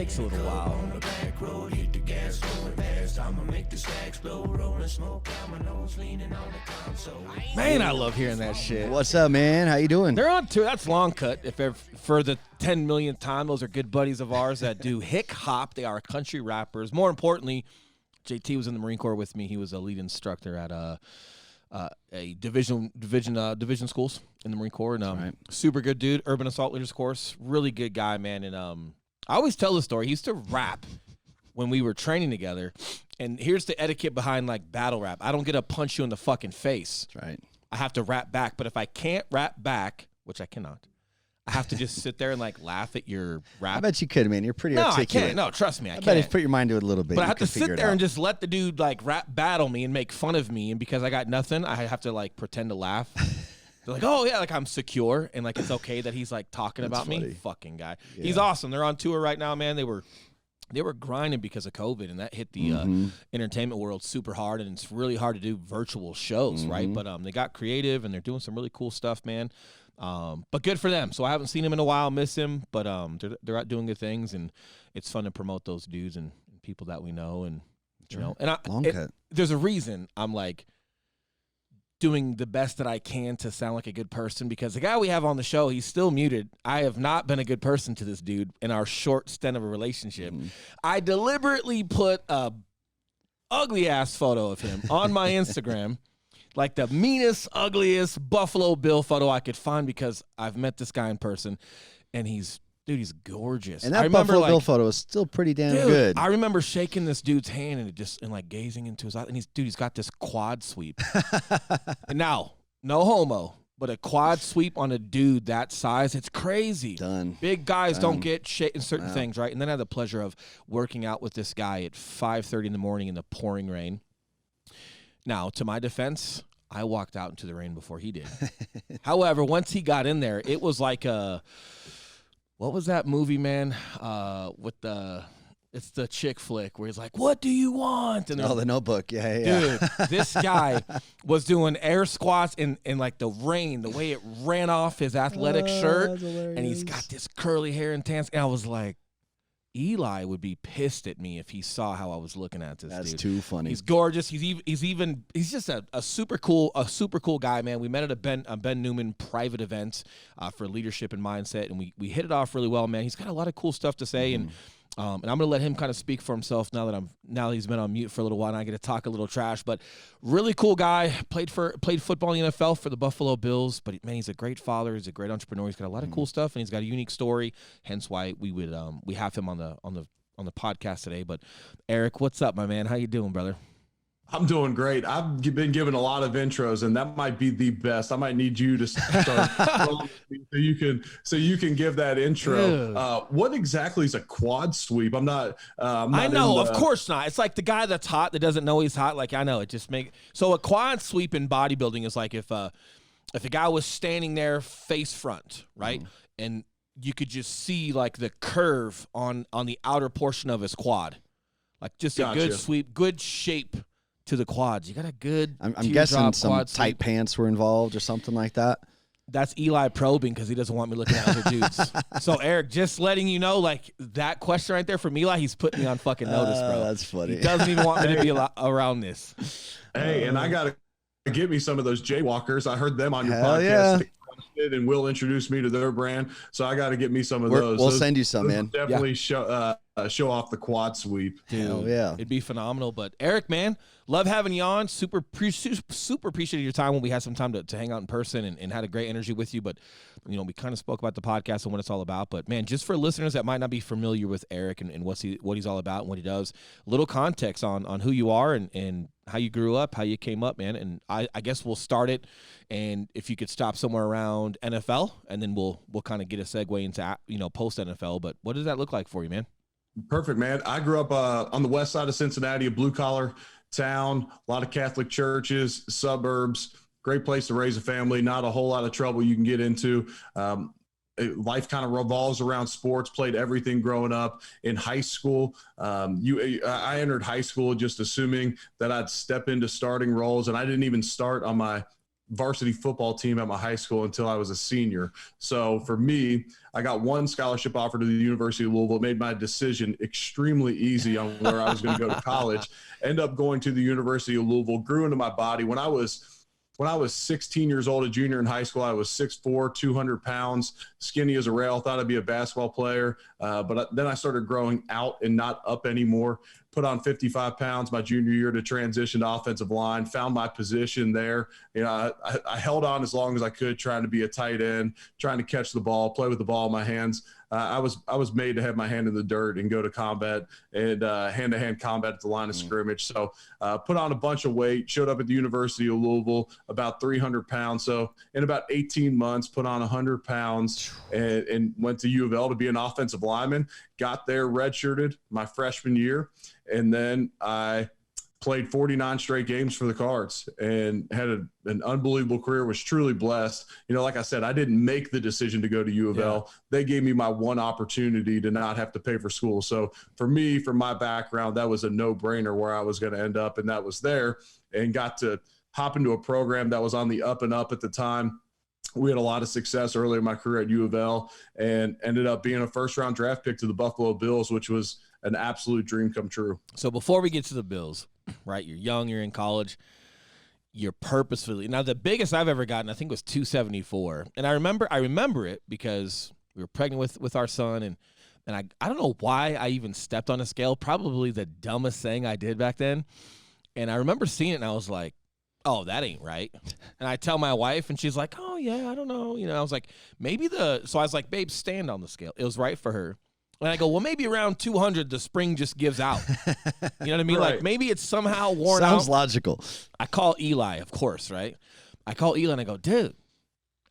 takes a little while. On the back road, hit the gas, going fast. I'ma make the stacks blow, rolling smoke out my nose, leaning on the console. Man, I love hearing that shit. What's up, man? How you doing? They're on tour. That's Long Cut. For the 10 millionth time, those are good buddies of ours that do hick hop. They are country rappers. More importantly, JT was in the Marine Corps with me. He was a lead instructor at a division schools in the Marine Corps, and right. Super good dude. Urban Assault Leaders course, really good guy, man. And I always tell the story. He used to rap when we were training together, and here's the etiquette behind like battle rap. I don't get to punch you in the fucking face. That's right. I have to rap back, but if I can't rap back, which I cannot, I have to just sit there and like laugh at your rap. I bet you could, man. You're pretty No, articulate. I can't. No, trust me, I bet can't. if you put your mind to it a little bit. But I you have to could figure sit it there out. and just let the dude like rap battle me and make fun of me, and because I got nothing, I have to like pretend to laugh. They're like, oh yeah, like I'm secure and like it's okay that he's like talking That's about me. funny. Fucking guy. Yeah. He's awesome. They're on tour right now, man. They were grinding because of COVID, and that hit the entertainment world super hard, and it's really hard to do virtual shows, right? But they got creative, and they're doing some really cool stuff, man. But good for them. So I haven't seen him in a while, miss him, but they're out doing good things, and it's fun to promote those dudes and people that we know, and you know, and there's a reason I'm like doing the best that I can to sound like a good person, because the guy we have on the show, he's still muted. I have not been a good person to this dude in our short stint of a relationship. I deliberately put a ugly ass photo of him on my Instagram, like the meanest, ugliest Buffalo Bill photo I could find, because I've met this guy in person, and he's gorgeous. And that Buffalo Bill photo is still pretty damn good. I remember shaking this dude's hand and like gazing into his eyes, and he's got this quad sweep. And now, no homo, but a quad sweep on a dude that size, it's crazy. Done. Big guys don't get shit in certain things, right? And then I had the pleasure of working out with this guy at 5:30 in the morning in the pouring rain. Now, to my defense, I walked out into the rain before he did. However, once he got in there, it was like what was that movie, man? It's the chick flick where he's like, "What do you want?" And The Notebook. Yeah. Dude, this guy was doing air squats in like the rain, the way it ran off his athletic shirt, and he's got this curly hair and tan. And I was like, Eli would be pissed at me if he saw how I was looking at this dude. That's too funny. He's gorgeous. He's just a super cool guy, man. We met at a Ben Newman private event for leadership and mindset, and we hit it off really well, man. He's got a lot of cool stuff to say, and I'm gonna let him kind of speak for himself now that he's been on mute for a little while, and I get to talk a little trash. But really cool guy. Played football in the NFL for the Buffalo Bills. But man, he's a great father. He's a great entrepreneur. He's got a lot of cool stuff, and he's got a unique story. Hence why we have him on the podcast today. But Eric, what's up, my man? How you doing, brother? I'm doing great. I've been given a lot of intros, and that might be the best. I might need you to start so you can give that intro. What exactly is a quad sweep? I'm not I know, of course not. It's like the guy that's hot that doesn't know he's hot. Like I know it just so a quad sweep in bodybuilding is like if a guy was standing there face front, right, and you could just see like the curve on the outer portion of his quad, like just a good sweep, good shape to the quads. You got a good I'm guessing some tight sweep. pants were involved or something like that. That's Eli probing because he doesn't want me looking at other dudes. So Eric, just letting you know, like that question right there from Eli, he's putting me on fucking notice, bro. That's funny. He doesn't even want me to be around this. Hey, and I gotta get me some of those jaywalkers. I heard them on your Hell podcast. Yeah. And Will introduced me to their brand, so I got to get me some of those. We'll send you some, man. Definitely show off the quad sweep. Dude, hell yeah, it'd be phenomenal. But Eric, man, love having you on. Super appreciated your time when we had some time to hang out in person and had a great energy with you. But we kind of spoke about the podcast and what it's all about. But man, just for listeners that might not be familiar with Eric and what he's all about and what he does, a little context on who you are and how you grew up, how you came up, man. And I guess we'll start it. And if you could stop somewhere around NFL, and then we'll kind of get a segue into post NFL. But what does that look like for you, man? Perfect, man. I grew up on the west side of Cincinnati, a blue collar town, a lot of Catholic churches, suburbs. Great place to raise a family. Not a whole lot of trouble you can get into. Life kind of revolves around sports. Played everything growing up. In high school, I entered high school just assuming that I'd step into starting roles, and I didn't even start on my varsity football team at my high school until I was a senior. So for me, I got one scholarship offer to the University of Louisville. It made my decision extremely easy on where I was going to go to college. End up going to the University of Louisville, grew into my body. When I was 16 years old, a junior in high school, I was 6'4", 200 pounds, skinny as a rail, thought I'd be a basketball player. But then I started growing out and not up anymore, put on 55 pounds my junior year to transition to offensive line, found my position there. I held on as long as I could, trying to be a tight end, trying to catch the ball, play with the ball in my hands. I was made to have my hand in the dirt and go to combat and hand-to-hand combat at the line of scrimmage. So put on a bunch of weight, showed up at the University of Louisville, about 300 pounds. So in about 18 months, put on 100 pounds and went to U of L to be an offensive lineman. Got there redshirted my freshman year, and then I played 49 straight games for the Cards and had an unbelievable career, was truly blessed. Like I said, I didn't make the decision to go to U of L. They gave me my one opportunity to not have to pay for school. So for me, from my background, that was a no-brainer where I was going to end up, and that was there, and got to hop into a program that was on the up and up at the time. We had a lot of success early in my career at U of L and ended up being a first-round draft pick to the Buffalo Bills, which was an absolute dream come true. So before we get to the Bills, right, you're young, you're in college, you're purposefully – now the biggest I've ever gotten I think was 274. And I remember it because we were pregnant with our son, and I don't know why I even stepped on a scale, probably the dumbest thing I did back then. And I remember seeing it, and I was like, oh, that ain't right. And I tell my wife, and she's like, oh, yeah, I don't know. I was like, so I was like, babe, stand on the scale. It was right for her. And I go, well, maybe around 200, the spring just gives out. You know what I mean? Right. Like maybe it's somehow worn out. Sounds logical. I call Eli, of course, right? I call Eli and I go, dude,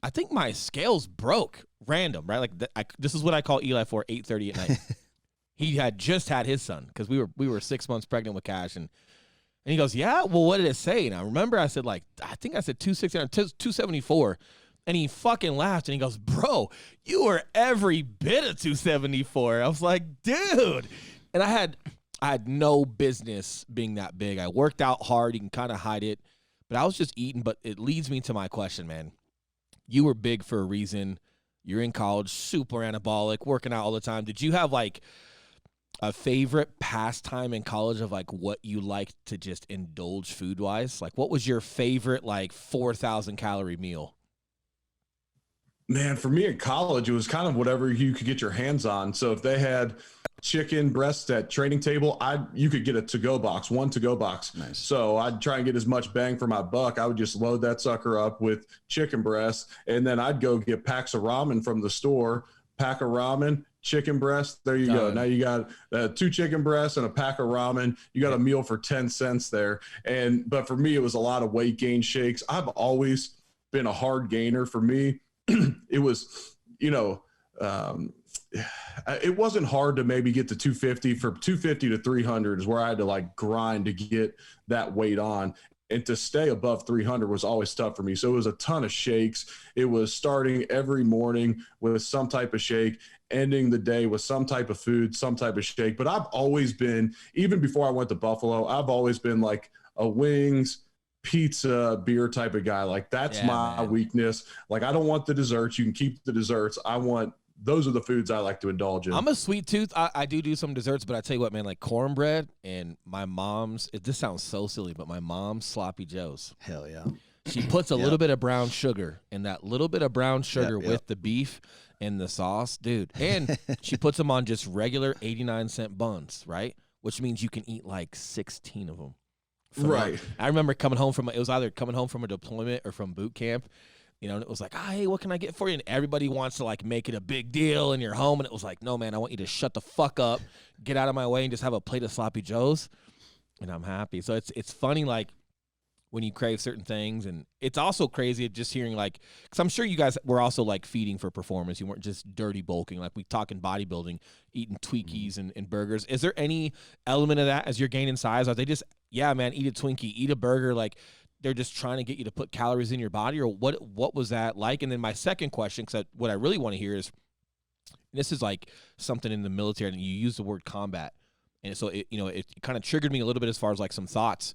I think my scales broke. Random, right? Like this is what I call Eli for 8:30 at night. He had just had his son because we were 6 months pregnant with Cash, and he goes, yeah, well, what did it say? And I remember I said I think I said 260 or 274. And he fucking laughed, and he goes, bro, you were every bit of 274. I was like, dude. And I had no business being that big. I worked out hard. You can kind of hide it. But I was just eating. But it leads me to my question, man. You were big for a reason. You're in college, super anabolic, working out all the time. Did you have, like, a favorite pastime in college of, like, what you liked to just indulge food-wise? Like, what was your favorite, like, 4,000-calorie meal? Man, for me in college, it was kind of whatever you could get your hands on. So if they had chicken breast at training table, you could get one to-go box. Nice. So I'd try and get as much bang for my buck. I would just load that sucker up with chicken breast, and then I'd go get packs of ramen from the store, pack of ramen, chicken breast. There you go. Now you got 2 chicken breasts and a pack of ramen. You got a meal for 10 cents there. But for me, it was a lot of weight gain shakes. I've always been a hard gainer. For me, it was, it wasn't hard to maybe get to 250. For 250 to 300 is where I had to like grind to get that weight on. And to stay above 300 was always tough for me. So it was a ton of shakes. It was starting every morning with some type of shake, ending the day with some type of food, some type of shake. But I've always been, even before I went to Buffalo, I've always been like a wings, pizza, beer type of guy. Like that's my weakness. Like I don't want the desserts. You can keep the desserts. Those are the foods I like to indulge in. I'm a sweet tooth. I do some desserts, but I tell you what, man, like cornbread and my mom's, this sounds so silly, but my mom's sloppy joes. Hell yeah. She puts a little bit of brown sugar, and that little bit of brown sugar Yep. with the beef and the sauce, dude. And she puts them on just regular 89-cent buns, right? Which means you can eat like 16 of them. Right. I remember coming home it was either coming home from a deployment or from boot camp, and it was like, hey, what can I get for you? And everybody wants to like make it a big deal, and you're home, and it was like, no, man, I want you to shut the fuck up, get out of my way, and just have a plate of sloppy joes, and I'm happy. So it's funny, like, when you crave certain things, and it's also crazy just hearing, like, because I'm sure you guys were also, like, feeding for performance. You weren't just dirty bulking. Like, we talk in bodybuilding, eating Twinkies and burgers. Is there any element of that as you're gaining size? Are they just, yeah, man, eat a Twinkie, eat a burger, like, they're just trying to get you to put calories in your body, or what was that like? And then my second question, because what I really want to hear is, this is like something in the military, and you use the word combat, and so it kind of triggered me a little bit as far as like some thoughts.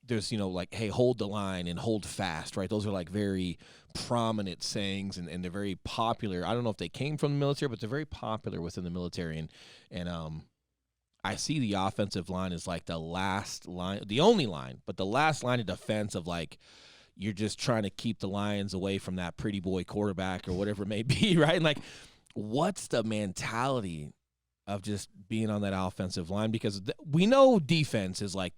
there's, like, hey, hold the line and hold fast, right? Those are like very prominent sayings, and they're very popular. I don't know if they came from the military, but they're very popular within the military. And I see the offensive line as like the last line, the only line, but the last line of defense of, like, you're just trying to keep the Lions away from that pretty boy quarterback or whatever it may be, right? And, like, what's the mentality of just being on that offensive line? Because we know defense is like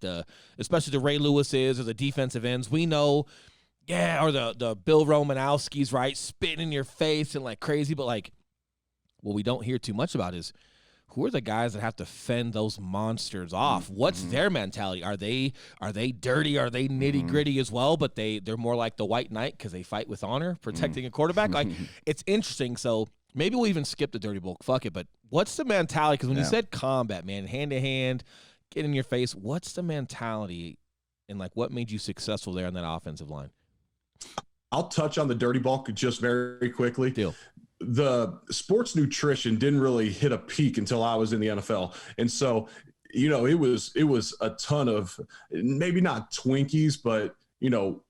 especially the Ray Lewis's or the defensive ends. We know, or the Bill Romanowski's, right, spitting in your face and like crazy. But, like, what we don't hear too much about is who are the guys that have to fend those monsters off? What's their mentality? Are they dirty? Are they nitty gritty as well? But they're more like the White Knight because they fight with honor, protecting a quarterback. Like, it's interesting. So maybe we'll even skip the dirty bulk. Fuck it. But what's the mentality? Because when you said combat, man, hand to hand, get in your face, what's the mentality and, like, what made you successful there on that offensive line? I'll touch on the dirty bulk just very quickly. Deal. The sports nutrition didn't really hit a peak until I was in the NFL. And so, it was a ton of, maybe not Twinkies, but,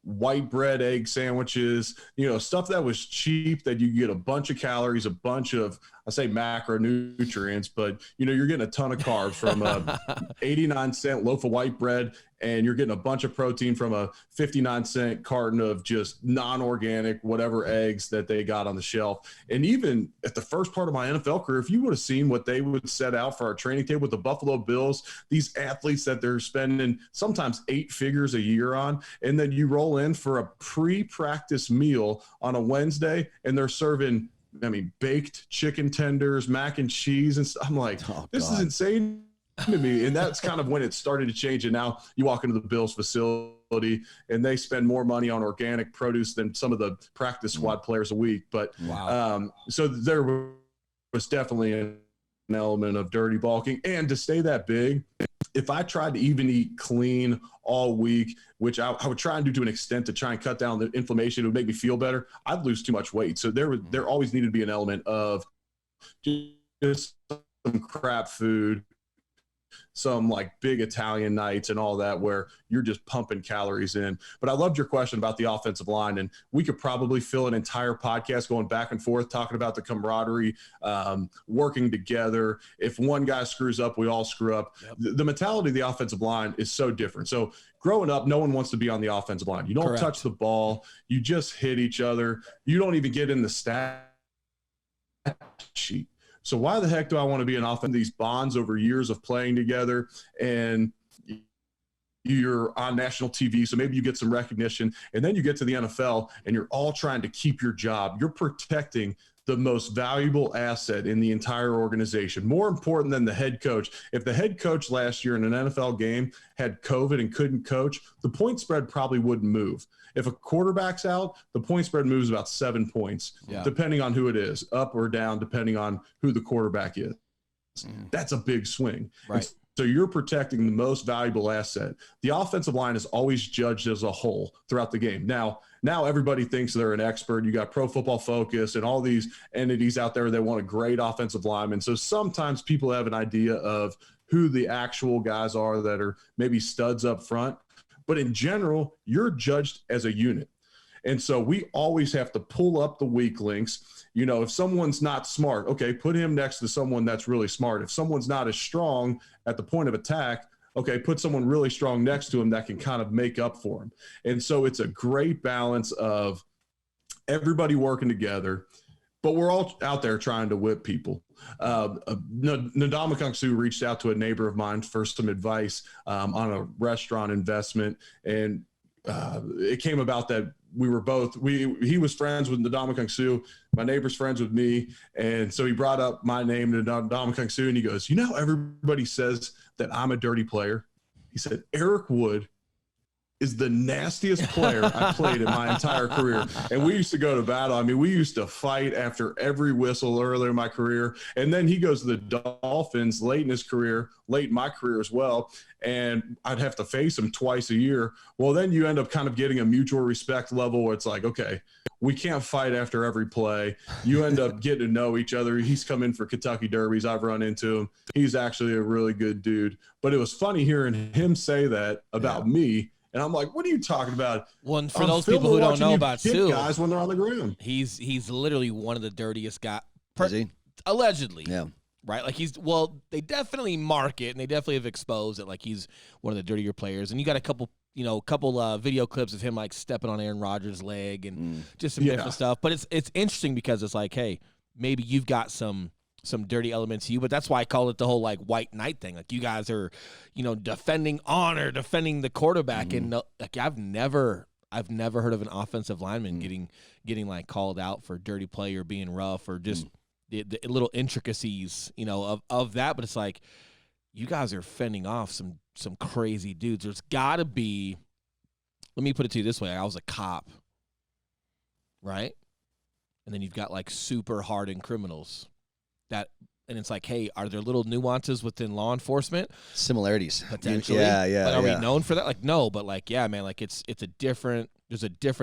white bread, egg sandwiches, stuff that was cheap, that you get a bunch of calories, a bunch of, I say macronutrients, but, you're getting a ton of carbs from a 89-cent loaf of white bread, and you're getting a bunch of protein from a 59-cent carton of just non-organic, whatever eggs that they got on the shelf. And even at the first part of my NFL career, if you would have seen what they would set out for our training table with the Buffalo Bills, these athletes that they're spending sometimes 8 figures a year on, and then you roll in for a pre-practice meal on a Wednesday, and they're serving, baked chicken tenders, mac and cheese, and stuff. I'm like, this is insane to me. And that's kind of when it started to change. And now you walk into the Bills facility and they spend more money on organic produce than some of the practice squad players a week. But so there was definitely an element of dirty bulking. And to stay that big, if I tried to even eat clean all week, which I would try and do to an extent to try and cut down the inflammation, it would make me feel better, I'd lose too much weight. So there always needed to be an element of just some crap food, some like big Italian nights and all that, where you're just pumping calories in. But I loved your question about the offensive line, and we could probably fill an entire podcast going back and forth talking about the camaraderie, working together. If one guy screws up, we all screw up. Yep. The mentality of the offensive line is so different. So growing up, no one wants to be on the offensive line. You don't touch the ball. You just hit each other. You don't even get in the stat sheet. So why the heck do I want to be an offense? These bonds over years of playing together, and you're on national TV, so maybe you get some recognition, and then you get to the NFL and you're all trying to keep your job. You're protecting the most valuable asset in the entire organization, more important than the head coach. If the head coach last year in an NFL game had COVID and couldn't coach, the point spread probably wouldn't move. If a quarterback's out, the point spread moves about 7 points, depending on who it is, up or down, depending on who the quarterback is. That's a big swing. Right. So you're protecting the most valuable asset. The offensive line is always judged as a whole throughout the game. Now everybody thinks they're an expert. You got Pro Football Focus and all these entities out there that want a great offensive lineman. So sometimes people have an idea of who the actual guys are that are maybe studs up front. But in general, you're judged as a unit. And so we always have to pull up the weak links. If someone's not smart, okay, put him next to someone that's really smart. If someone's not as strong at the point of attack, okay, put someone really strong next to him that can kind of make up for him. And so it's a great balance of everybody working together, but we're all out there trying to whip people. Ndamukong Suh reached out to a neighbor of mine for some advice on a restaurant investment, and it came about that he was friends with Ndamukong Suh, my neighbor's friends with me, and so he brought up my name to Ndamukong Suh, and he goes, everybody says that I'm a dirty player. He said, Eric Wood is the nastiest player I played in my entire career. And we used to go to battle. I mean, we used to fight after every whistle earlier in my career. And then he goes to the Dolphins late in his career, late in my career as well. And I'd have to face him twice a year. Well, then you end up kind of getting a mutual respect level where it's like, okay, we can't fight after every play. You end up getting to know each other. He's come in for Kentucky Derbies. I've run into him. He's actually a really good dude. But it was funny hearing him say that about me. And I'm like, what are you talking about? Well, for those people who don't know about Sue, guys when they're on the ground, he's literally one of the dirtiest guys. Is he? Allegedly. Yeah. Right? Like they definitely mark it, and they definitely have exposed it like he's one of the dirtier players. And you got a couple video clips of him like stepping on Aaron Rodgers' leg and just some different stuff. But it's interesting because it's like, hey, maybe you've got some dirty elements to you, but that's why I call it the whole like white knight thing. Like you guys are, defending honor, defending the quarterback, and like I've never heard of an offensive lineman getting like called out for dirty play or being rough or just the little intricacies, of that. But it's like you guys are fending off some crazy dudes. There's got to be. Let me put it to you this way: I was a cop, right? And then you've got like super hardened criminals. And it's like, hey, are there little nuances within law enforcement? Similarities. Potentially. Yeah. But are we known for that? Like, no, but like, yeah, man, like there's a different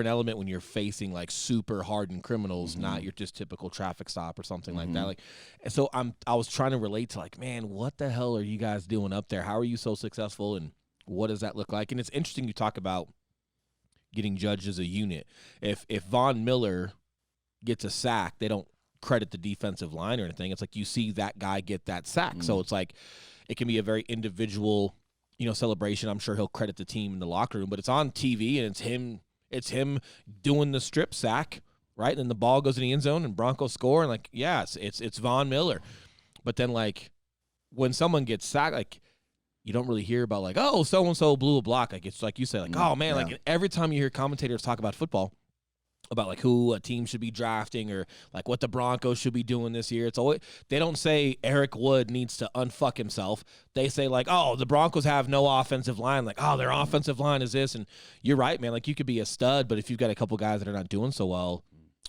element when you're facing like super hardened criminals, not your just typical traffic stop or something like that. Like, and so I was trying to relate to like, man, what the hell are you guys doing up there? How are you so successful? And what does that look like? And it's interesting you talk about getting judged as a unit. If Von Miller gets a sack, they don't credit the defensive line or anything. It's like you see that guy get that sack. So it's like it can be a very individual, celebration. I'm sure he'll credit the team in the locker room, but it's on TV and it's him doing the strip sack, right? And then the ball goes in the end zone and Broncos score and like, yeah, it's Von Miller. But then like when someone gets sacked, like you don't really hear about like, oh, so and so blew a block. Like it's like you say, like, oh man, like every time you hear commentators talk about football, about like who a team should be drafting or like what the Broncos should be doing this year. It's always, they don't say Eric Wood needs to unfuck himself. They say like, oh, the Broncos have no offensive line. Like, oh, their offensive line is this. And you're right, man. Like you could be a stud, but if you've got a couple guys that are not doing so well,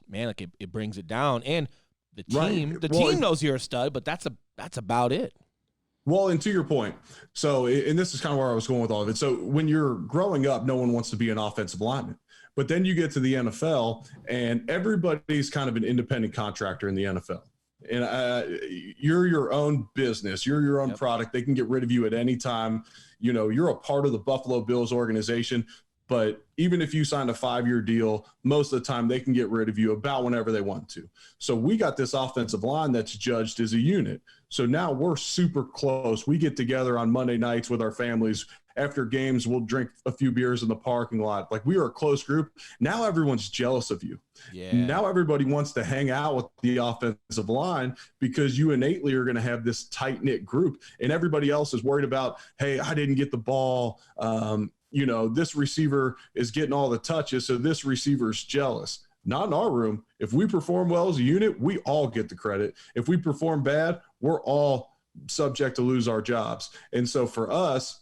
man, like it brings it down. And the team, team knows you're a stud, but that's about it. Well, and to your point, so, and this is kind of where I was going with all of it. So when you're growing up, no one wants to be an offensive lineman. But then you get to the NFL, and everybody's kind of an independent contractor in the NFL. And you're your own business. You're your own product. They can get rid of you at any time. You're a part of the Buffalo Bills organization. But even if you signed a 5-year deal, most of the time they can get rid of you about whenever they want to. So we got this offensive line that's judged as a unit. So now we're super close. We get together on Monday nights with our families. After games, we'll drink a few beers in the parking lot. Like we are a close group. Now everyone's jealous of you. Yeah. Now everybody wants to hang out with the offensive line because you innately are going to have this tight-knit group. And everybody else is worried about, hey, I didn't get the ball. This receiver is getting all the touches, so this receiver's jealous. Not in our room. If we perform well as a unit, we all get the credit. If we perform bad, we're all subject to lose our jobs. And so for us,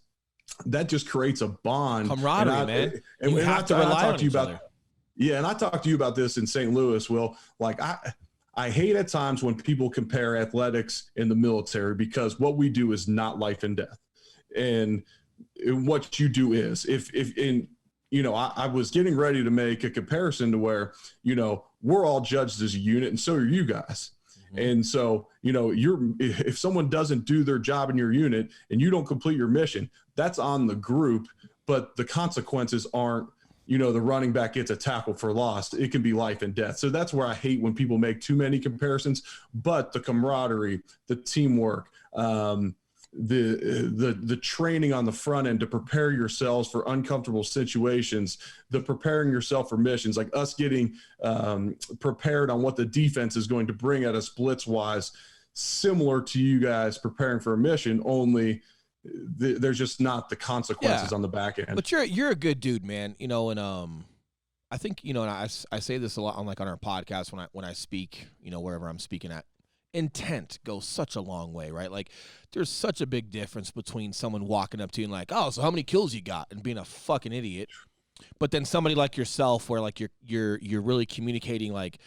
that just creates a bond. Camaraderie, man. And we have to rely on each other. Yeah, and I talked to you about this in St. Louis, Will. Like I hate at times when people compare athletics in the military because what we do is not life and death. And what you do is I was getting ready to make a comparison to where, we're all judged as a unit and so are you guys. And so, if someone doesn't do their job in your unit and you don't complete your mission, that's on the group, but the consequences aren't, the running back gets a tackle for loss. It can be life and death. So that's where I hate when people make too many comparisons, but the camaraderie, the teamwork, the training on the front end to prepare yourselves for uncomfortable situations, the preparing yourself for missions, like us getting prepared on what the defense is going to bring at us blitz wise, similar to you guys preparing for a mission, only there's just not the consequences on the back end. But you're a good dude, man. And I think, and I say this a lot on our podcast when I speak, wherever I'm speaking at. Intent goes such a long way, right? Like there's such a big difference between someone walking up to you and like, oh, so how many kills you got, and being a fucking idiot. But then somebody like yourself where like you're really communicating like,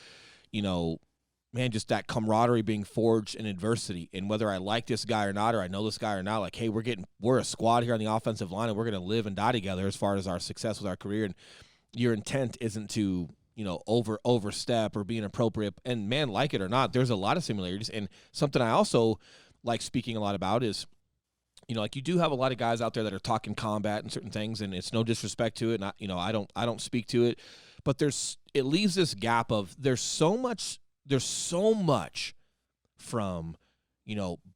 man, just that camaraderie being forged in adversity. And whether I like this guy or not, or I know this guy or not, like, hey, we're a squad here on the offensive line and we're going to live and die together as far as our success with our career. And your intent isn't to, overstep or be inappropriate. And man, like it or not, there's a lot of similarities. And something I also like speaking a lot about is like you do have a lot of guys out there that are talking combat and certain things, and it's no disrespect to it. And I don't speak to it, but it leaves this gap of there's so much from,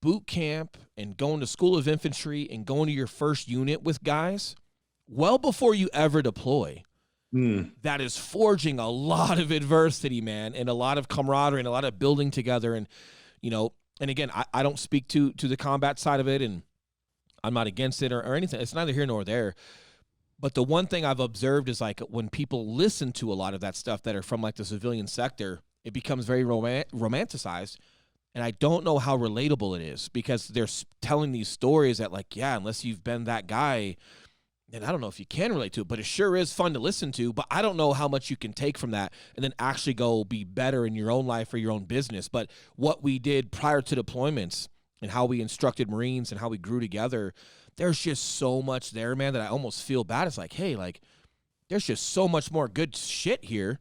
boot camp and going to School of Infantry and going to your first unit with guys well before you ever deploy. That is forging a lot of adversity, man, and a lot of camaraderie and a lot of building together. And, and again, I don't speak to the combat side of it, and I'm not against it or anything. It's neither here nor there. But the one thing I've observed is like when people listen to a lot of that stuff that are from like the civilian sector, it becomes very romanticized. And I don't know how relatable it is because they're telling these stories that like, yeah, unless you've been that guy, then I don't know if you can relate to it, but it sure is fun to listen to. But I don't know how much you can take from that and then actually go be better in your own life or your own business. But what we did prior to deployments and how we instructed Marines and how we grew together, there's just so much there, man, that I almost feel bad. It's like, hey, like, there's just so much more good shit here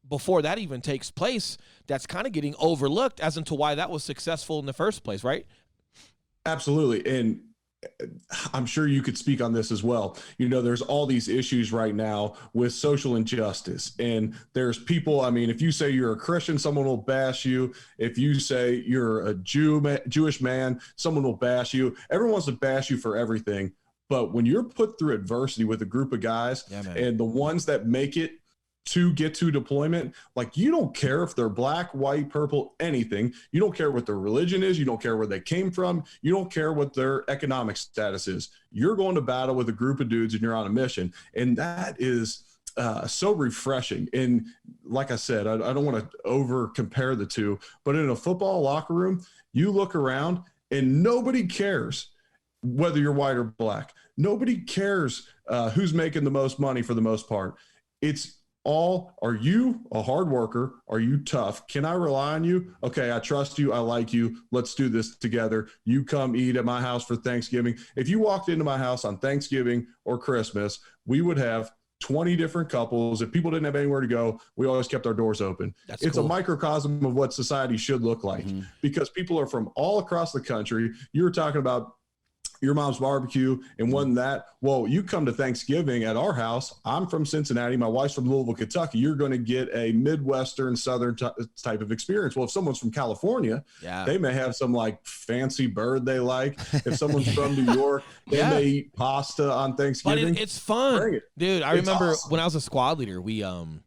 before that even takes place that's kind of getting overlooked as into why that was successful in the first place, right? Absolutely. And I'm sure you could speak on this as well. There's all these issues right now with social injustice, and there's people, if you say you're a Christian, someone will bash you. If you say you're a Jewish man, someone will bash you. Everyone wants to bash you for everything. But when you're put through adversity with a group of guys, and the ones that make it to get to deployment, like you don't care if they're black, white, purple, anything. You don't care what their religion is. You don't care where they came from. You don't care what their economic status is. You're going to battle with a group of dudes and you're on a mission. And that is so refreshing. And like I said, I don't want to over compare the two, but in a football locker room, you look around and nobody cares whether you're white or black. Nobody cares who's making the most money for the most part. It's all, are you a hard worker? Are you tough? Can I rely on you? Okay, I trust you. I like you. Let's do this together. You come eat at my house for Thanksgiving. If you walked into my house on Thanksgiving or Christmas, we would have 20 different couples. If people didn't have anywhere to go, we always kept our doors open. It's cool. A microcosm of what society should look like because people are from all across the country. You were talking about your mom's barbecue and wasn't that, well, you come to Thanksgiving at our house. I'm from Cincinnati. My wife's from Louisville, Kentucky. You're going to get a Midwestern, Southern type of experience. Well, if someone's from California, they may have some like fancy bird they like. If someone's from New York, they may eat pasta on Thanksgiving. But it's fun. Dude, I remember when I was a squad leader, we, and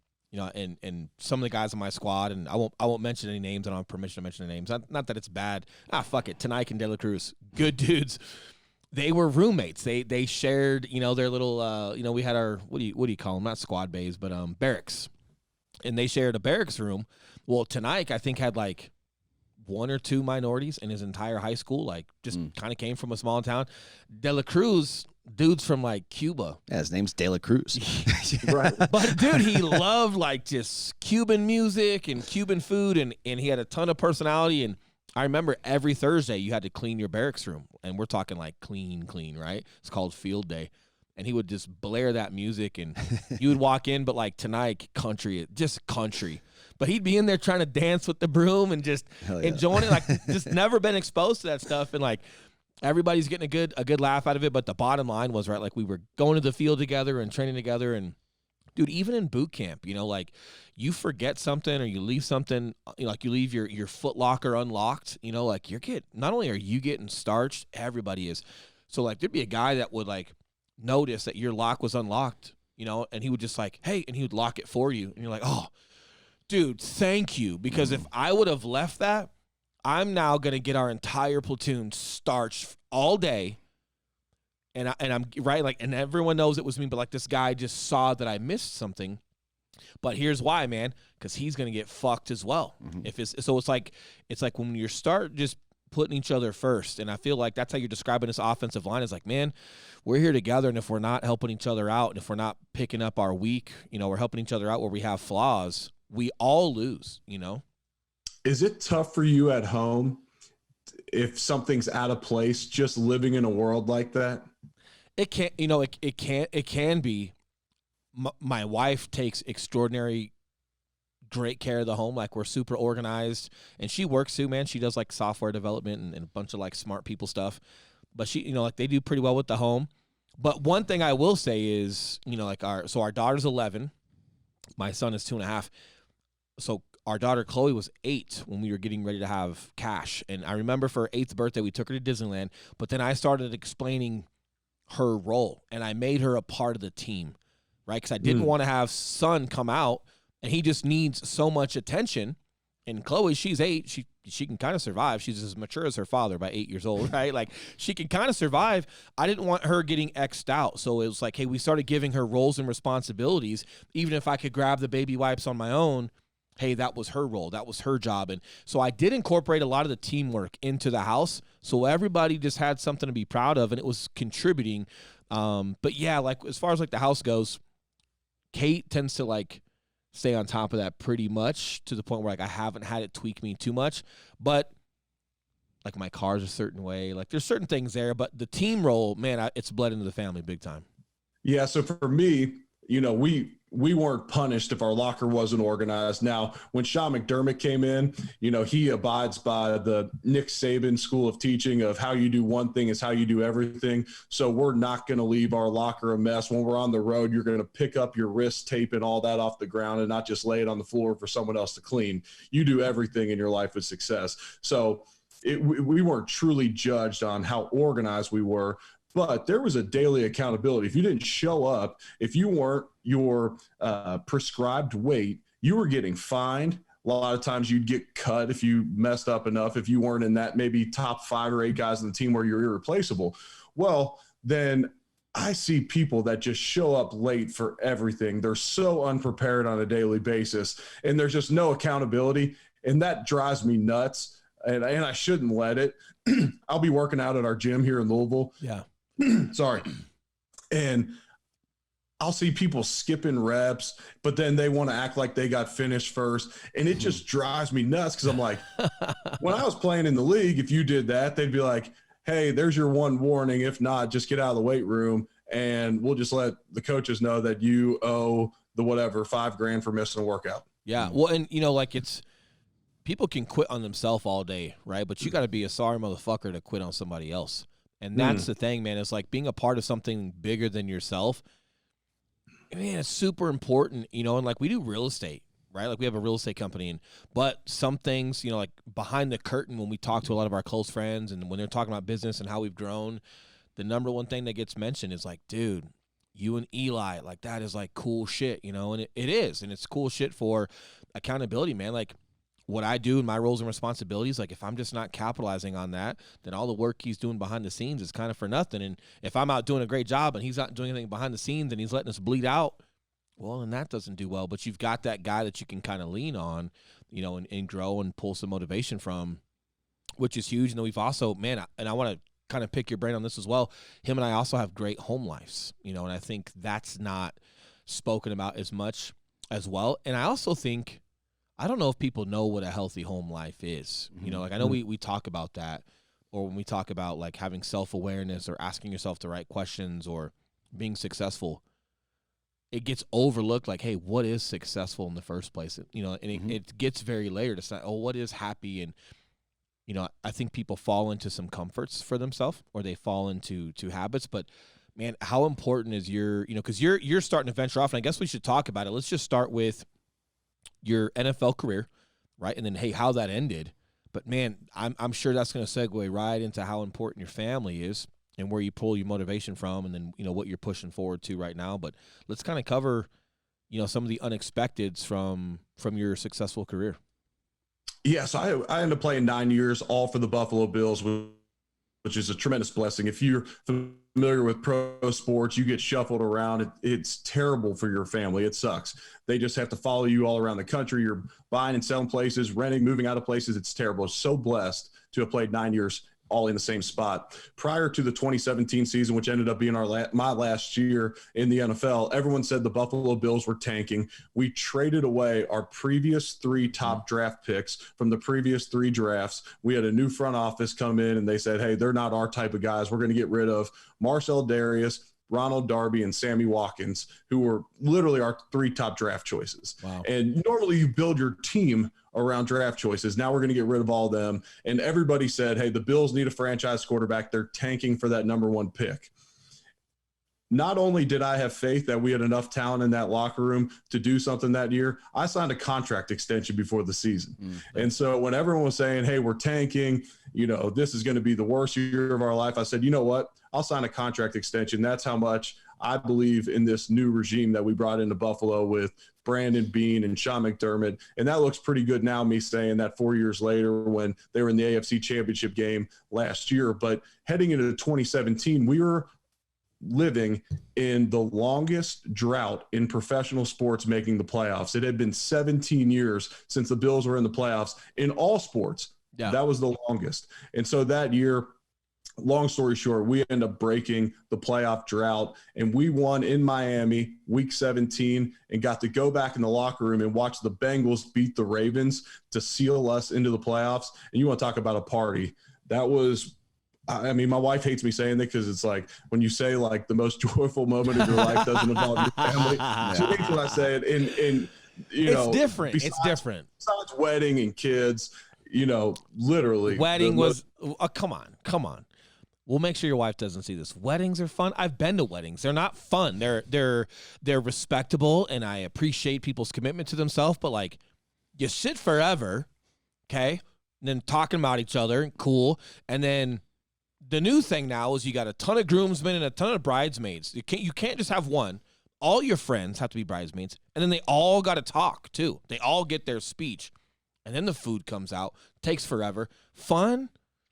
some of the guys on my squad, and I won't mention any names. I don't have permission to mention any names. Not that it's bad. Fuck it. Tanike and De La Cruz, good dudes. They were roommates. They shared, their little, we had our, what do you call them? Not squad bays, but barracks. And they shared a barracks room. Well, Tanike, I think, had like one or two minorities in his entire high school, like just kind of came from a small town. De La Cruz, dude's from like Cuba. Yeah, his name's De La Cruz. Right. But dude, he loved like just Cuban music and Cuban food, and he had a ton of personality. And I remember every Thursday you had to clean your barracks room, and we're talking like clean, right? It's called field day. And he would just blare that music, and you would walk in, but like tonight, just country. But he'd be in there trying to dance with the broom and just enjoying it, like just never been exposed to that stuff. And like everybody's getting a good laugh out of it. But the bottom line was, right, like we were going to the field together and training together. And dude, even in boot camp, like you forget something or you leave something, like you leave your foot locker unlocked, like not only are you getting starched, everybody is. So like there'd be a guy that would like notice that your lock was unlocked, and he would just like, hey, and he would lock it for you. And you're like, oh, dude, thank you. Because if I would have left that, I'm now going to get our entire platoon starched all day. And I'm right, like, and everyone knows it was me, but like this guy just saw that I missed something. But here's why, man, because he's gonna get fucked as well. It's like when you start just putting each other first, and I feel like that's how you're describing this offensive line. Is like, man, we're here together, and if we're not helping each other out, and if we're not picking up our weak, we're helping each other out where we have flaws, we all lose. Is it tough for you at home if something's out of place, just living in a world like that? It can't, it can be. My wife takes extraordinary, great care of the home. Like we're super organized, and she works too, man. She does like software development and a bunch of like smart people stuff. but she, like they do pretty well with the home. But one thing I will say is, like our daughter's 11, my son is 2.5. So our daughter Chloe was 8 when we were getting ready to have Cash. And I remember for her 8th birthday, we took her to Disneyland, but then I started explaining her role and I made her a part of the team, right? Because I didn't want to have son come out and he just needs so much attention. And Chloe, she's 8. She can kind of survive. She's as mature as her father by 8 years old, right? Like she can kind of survive. I didn't want her getting X'd out. So it was like, hey, we started giving her roles and responsibilities. Even if I could grab the baby wipes on my own, hey, that was her role. That was her job. And so I did incorporate a lot of the teamwork into the house. So everybody just had something to be proud of and it was contributing. But yeah, like as far as like the house goes, Kate tends to like stay on top of that pretty much to the point where like I haven't had it tweak me too much, but like my car's a certain way, like there's certain things there, but the team role, man, it's bled into the family big time. Yeah. So for me, we weren't punished if our locker wasn't organized. Now, when Sean McDermott came in, he abides by the Nick Saban school of teaching of how you do one thing is how you do everything. So we're not going to leave our locker a mess. When we're on the road, you're going to pick up your wrist tape and all that off the ground and not just lay it on the floor for someone else to clean. You do everything in your life with success. So we weren't truly judged on how organized we were. But there was a daily accountability. If you didn't show up, if you weren't your prescribed weight, you were getting fined. A lot of times you'd get cut if you messed up enough, if you weren't in that maybe top 5 or 8 guys on the team where you're irreplaceable. Well, then I see people that just show up late for everything. They're so unprepared on a daily basis, and there's just no accountability, and that drives me nuts, and I shouldn't let it. I'll be working out at our gym here in Louisville. Yeah. Sorry. And I'll see people skipping reps, but then they want to act like they got finished first. And it just drives me nuts because I'm like, when I was playing in the league, if you did that, they'd be like, hey, there's your one warning. If not, just get out of the weight room and we'll just let the coaches know that you owe the whatever $5,000 for missing a workout. Yeah. Well, and like people can quit on themselves all day, right? But you got to be a sorry motherfucker to quit on somebody else. And that's the thing, man. It's like being a part of something bigger than yourself. Man, it's super important, and like we do real estate, right? Like we have a real estate company, but some things, like behind the curtain when we talk to a lot of our close friends and when they're talking about business and how we've grown, the number one thing that gets mentioned is like, dude, you and Eli, like that is like cool shit, and it is. And it's cool shit for accountability, man. Like what I do in my roles and responsibilities, like if I'm just not capitalizing on that, then all the work he's doing behind the scenes is kind of for nothing. And if I'm out doing a great job and he's not doing anything behind the scenes and he's letting us bleed out, well, then that doesn't do well. But you've got that guy that you can kind of lean on, and grow and pull some motivation from, which is huge. And then we've also, man, and I want to kind of pick your brain on this as well. Him and I also have great home lives, and I think that's not spoken about as much as well. And I also think, I don't know if people know what a healthy home life is. Like I know we talk about that, or when we talk about like having self-awareness or asking yourself the right questions or being successful, it gets overlooked like, hey, what is successful in the first place? And it gets very layered. It's like, oh, what is happy? And, I think people fall into some comforts for themselves or they fall into habits, but man, how important is because you're starting to venture off, and I guess we should talk about it. Let's just start with your NFL career, right? And then, hey, how that ended. But man, I'm sure that's going to segue right into how important your family is and where you pull your motivation from, and then, what you're pushing forward to right now. But let's kind of cover, some of the unexpecteds from your successful career. Yeah. So I ended up playing 9 years, all for the Buffalo Bills, which is a tremendous blessing. If you're familiar with pro sports, you get shuffled around. It's terrible for your family. It sucks. They just have to follow you all around the country. You're buying and selling places, renting, moving out of places. It's terrible. So blessed to have played 9 years all in the same spot. Prior to the 2017 season, which ended up being my last year in the NFL, everyone said the Buffalo Bills were tanking. We traded away our previous 3 top draft picks from the previous 3 drafts. We had a new front office come in and they said, hey, they're not our type of guys. We're going to get rid of Marcel Darius, Ronald Darby, and Sammy Watkins, who were literally our 3 top draft choices. Wow. And normally you build your team around draft choices. Now we're going to get rid of all of them. And everybody said, hey, the Bills need a franchise quarterback. They're tanking for that number 1 pick. Not only did I have faith that we had enough talent in that locker room to do something that year, I signed a contract extension before the season. Mm-hmm. And so when everyone was saying, hey, we're tanking, this is going to be the worst year of our life, I said, you know what? I'll sign a contract extension. That's how much I believe in this new regime that we brought into Buffalo with Brandon Beane and Sean McDermott. And that looks pretty good now, me saying that 4 years later when they were in the AFC Championship game last year. But heading into 2017, we were living in the longest drought in professional sports making the playoffs. It had been 17 years since the Bills were in the playoffs in all sports. Yeah. That was the longest. And so that year, long story short, we ended up breaking the playoff drought, and we won in Miami week 17 and got to go back in the locker room and watch the Bengals beat the Ravens to seal us into the playoffs. And you want to talk about a party. That was, I mean, my wife hates me saying that because it's like when you say like the most joyful moment of your life doesn't involve your family. She hates when I say it. And it's different. It's different. Besides wedding and kids, literally. Wedding was come on. We'll make sure your wife doesn't see this. Weddings are fun. I've been to weddings. They're not fun. They're respectable, and I appreciate people's commitment to themselves. But like, you sit forever, okay, and then talking about each other, cool, and then. The new thing now is you got a ton of groomsmen and a ton of bridesmaids. You can't just have one. All your friends have to be bridesmaids, and then they all got to talk too. They all get their speech, and then the food comes out. Takes forever. Fun,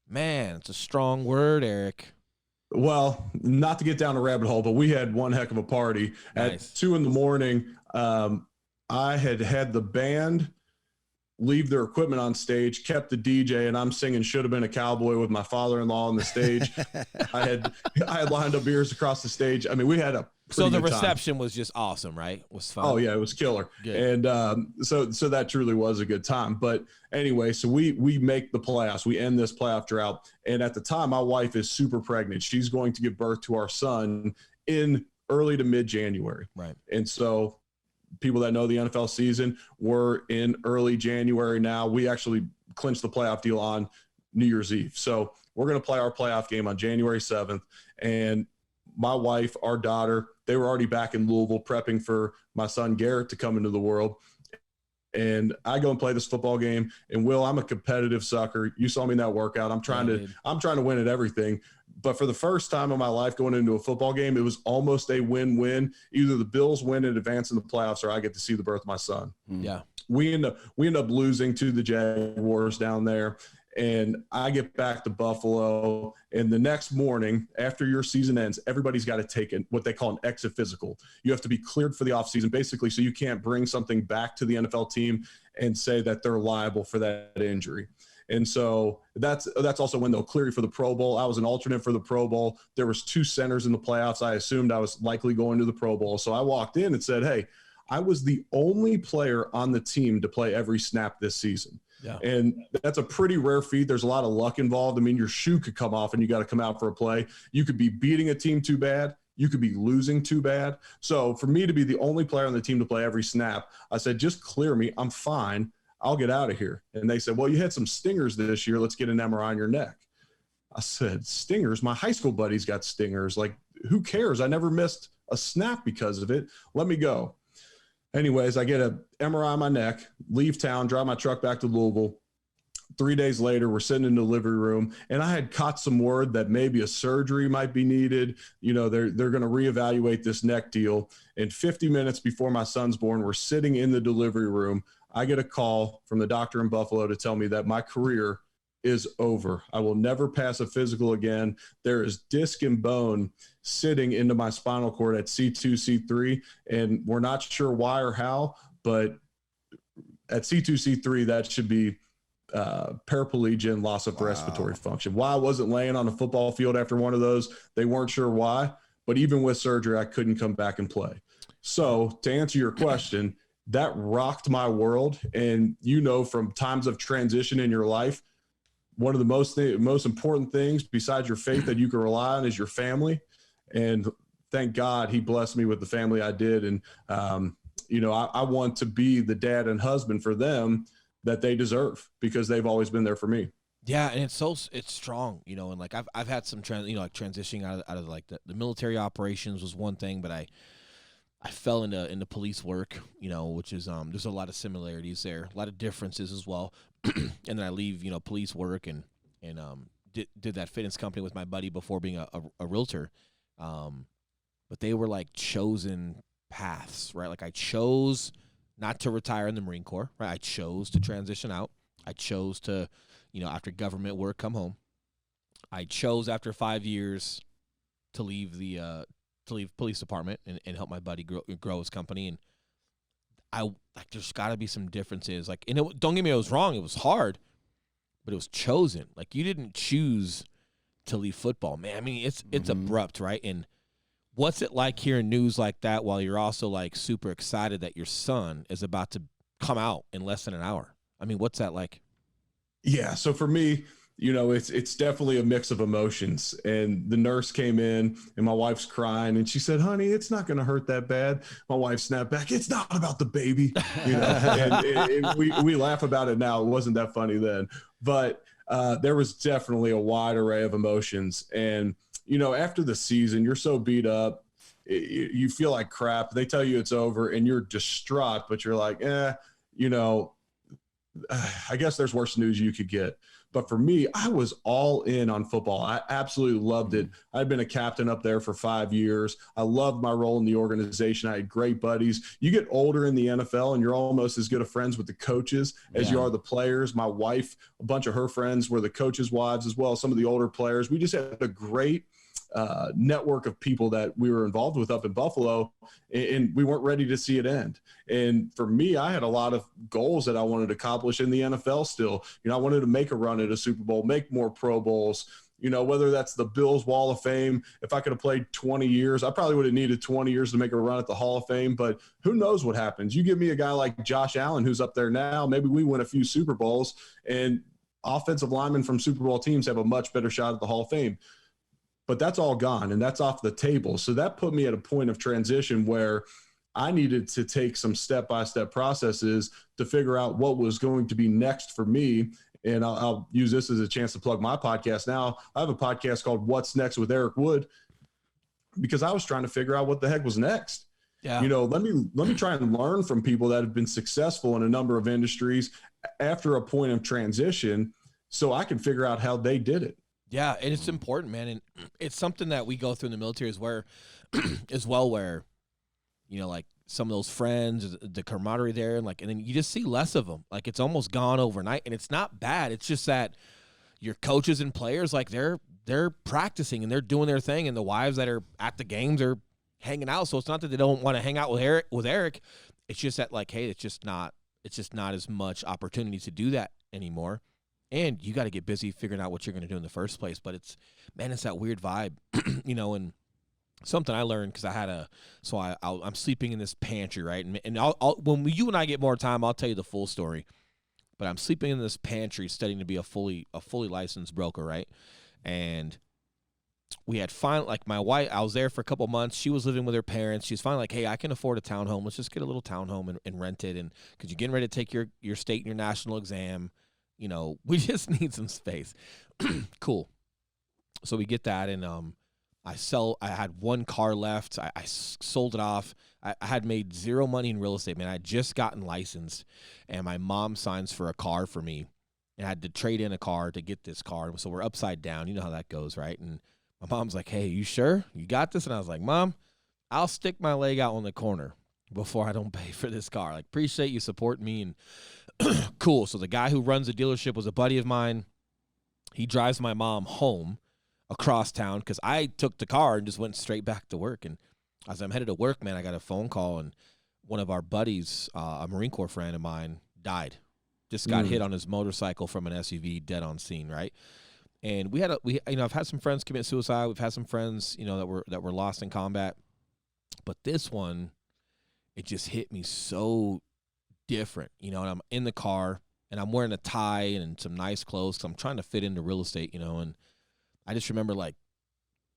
man. It's a strong word, Eric. Well, not to get down a rabbit hole, but we had one heck of a party. Nice. At 2 a.m, I had the band leave their equipment on stage, kept the DJ, and I'm singing Should Have Been a Cowboy with my father-in-law on the stage. I had lined up beers across the stage. I mean, we had a so the reception was just awesome, right? It was fun. Oh yeah, it was killer. Good. And so that truly was a good time. But anyway, so we make the playoffs. We end this playoff drought. And at the time, my wife is super pregnant. She's going to give birth to our son in early to mid-January. Right. And so people that know the NFL season, we're in early January now. We actually clinched the playoff deal on New Year's Eve. So we're going to play our playoff game on January 7th. And my wife, our daughter, they were already back in Louisville prepping for my son Garrett to come into the world. And I go and play this football game. And Will, I'm a competitive sucker. You saw me in that workout. I'm trying to win at everything. But for the first time in my life going into a football game, it was almost a win-win. Either the Bills win and advance in the playoffs, or I get to see the birth of my son. Yeah. We end up losing to the Jaguars down there. And I get back to Buffalo. And the next morning, after your season ends, everybody's got to take what they call an exit physical. You have to be cleared for the offseason, basically, so you can't bring something back to the NFL team and say that they're liable for that injury. And so that's also when they'll clear you for the Pro Bowl. I was an alternate for the Pro Bowl. There was 2 centers in the playoffs. I assumed I was likely going to the Pro Bowl. So I walked in and said, hey, I was the only player on the team to play every snap this season. Yeah. And that's a pretty rare feat. There's a lot of luck involved. I mean, your shoe could come off and you got to come out for a play. You could be beating a team too bad. You could be losing too bad. So for me to be the only player on the team to play every snap, I said, just clear me. I'm fine. I'll get out of here. And they said, well, you had some stingers this year. Let's get an MRI on your neck. I said, stingers? My high school buddies got stingers. Like, who cares? I never missed a snap because of it. Let me go. Anyways, I get an MRI on my neck, leave town, drive my truck back to Louisville. 3 days later, we're sitting in the living room, and I had caught some word that maybe a surgery might be needed. You know, they're going to reevaluate this neck deal. And 50 minutes before my son's born, we're sitting in the delivery room. I get a call from the doctor in Buffalo to tell me that my career is over. I will never pass a physical again. There is disc and bone sitting into my spinal cord at C2, C3, and we're not sure why or how, but at C2, C3, that should be paraplegia, loss of respiratory function. Why I wasn't laying on a football field after one of those, they weren't sure why, but even with surgery, I couldn't come back and play. So to answer your question, that rocked my world. And, you know, from times of transition in your life, one of the most important things besides your faith that you can rely on is your family. And thank God he blessed me with the family I did. And, you know, I want to be the dad and husband for them that they deserve because they've always been there for me. Yeah, and it's strong, you know, and like I've had some like transitioning out of like the military operations was one thing, but I fell into police work, you know, which is there's a lot of similarities there, a lot of differences as well. And then I leave, you know, police work and did that fitness company with my buddy before being a realtor. But they were like chosen paths, right? Like I chose not to retire in the Marine Corps, right? I chose to transition out. I chose to, you know, after government work, come home. I chose after 5 years to leave the police department and help my buddy grow his company. And I like there's got to be some differences. Like, and don't get me, it was wrong. It was hard, but it was chosen. Like you didn't choose to leave football, man. I mean, it's abrupt, right? And what's it like hearing news like that while you're also like super excited that your son is about to come out in less than an hour? I mean, what's that like? Yeah. So for me, you know, it's definitely a mix of emotions. And the nurse came in and my wife's crying and she said, honey, it's not going to hurt that bad. My wife snapped back, it's not about the baby, you know, and we laugh about it now. It wasn't that funny then, but there was definitely a wide array of emotions. And, you know, after the season, you're so beat up, you feel like crap. They tell you it's over and you're distraught, but you're like, you know, I guess there's worse news you could get. But for me, I was all in on football. I absolutely loved it. I'd been a captain up there for 5 years. I loved my role in the organization. I had great buddies. You get older in the NFL and you're almost as good of friends with the coaches as you are the players. My wife, a bunch of her friends were the coaches' wives as well, some of the older players. We just had a great network of people that we were involved with up in Buffalo, and we weren't ready to see it end. And for me, I had a lot of goals that I wanted to accomplish in the NFL still. You know, I wanted to make a run at a Super Bowl, make more Pro Bowls, you know, whether that's the Bills Wall of Fame. If I could have played 20 years, I probably would have needed 20 years to make a run at the Hall of Fame, but who knows what happens. You give me a guy like Josh Allen, who's up there now, maybe we win a few Super Bowls, and offensive linemen from Super Bowl teams have a much better shot at the Hall of Fame. But that's all gone and that's off the table. So that put me at a point of transition where I needed to take some step-by-step processes to figure out what was going to be next for me. And I'll use this as a chance to plug my podcast now. I have a podcast called What's Next with Eric Wood because I was trying to figure out what the heck was next. Yeah. You know, let me try and learn from people that have been successful in a number of industries after a point of transition so I can figure out how they did it. Yeah, and it's important, man, and it's something that we go through in the military as well, where, you know, like some of those friends, the camaraderie there, and then you just see less of them. Like it's almost gone overnight, and it's not bad. It's just that your coaches and players, like they're practicing and they're doing their thing, and the wives that are at the games are hanging out. So it's not that they don't want to hang out with Eric. It's just that like, hey, it's just not as much opportunity to do that anymore. And you got to get busy figuring out what you're going to do in the first place. But it's that weird vibe, you know, and something I learned because I'm sleeping in this pantry, right? And when you and I get more time, I'll tell you the full story. But I'm sleeping in this pantry studying to be a fully licensed broker, right? And we had my wife, I was there for a couple months. She was living with her parents. She's finally like, hey, I can afford a townhome. Let's just get a little townhome and rent it. And because you're getting ready to take your state and your national exam. You know, we just need some space. Cool. So we get that, and I had one car left. I sold it off. I had made zero money in real estate, man. I had just gotten licensed, and my mom signs for a car for me, and I had to trade in a car to get this car. So we're upside down. You know how that goes, right? And my mom's like, hey, you sure? You got this? And I was like, Mom, I'll stick my leg out on the corner before I don't pay for this car. Like, appreciate you supporting me, and cool. So the guy who runs the dealership was a buddy of mine. He drives my mom home across town because I took the car and just went straight back to work. And as I'm headed to work, man, I got a phone call, and one of our buddies, a Marine Corps friend of mine, died. Just got hit on his motorcycle from an SUV, dead on scene, right? And I've had some friends commit suicide. We've had some friends, you know, that were lost in combat. But this one, it just hit me so different, you know, and I'm in the car and I'm wearing a tie and some nice clothes because I'm trying to fit into real estate, you know, and I just remember like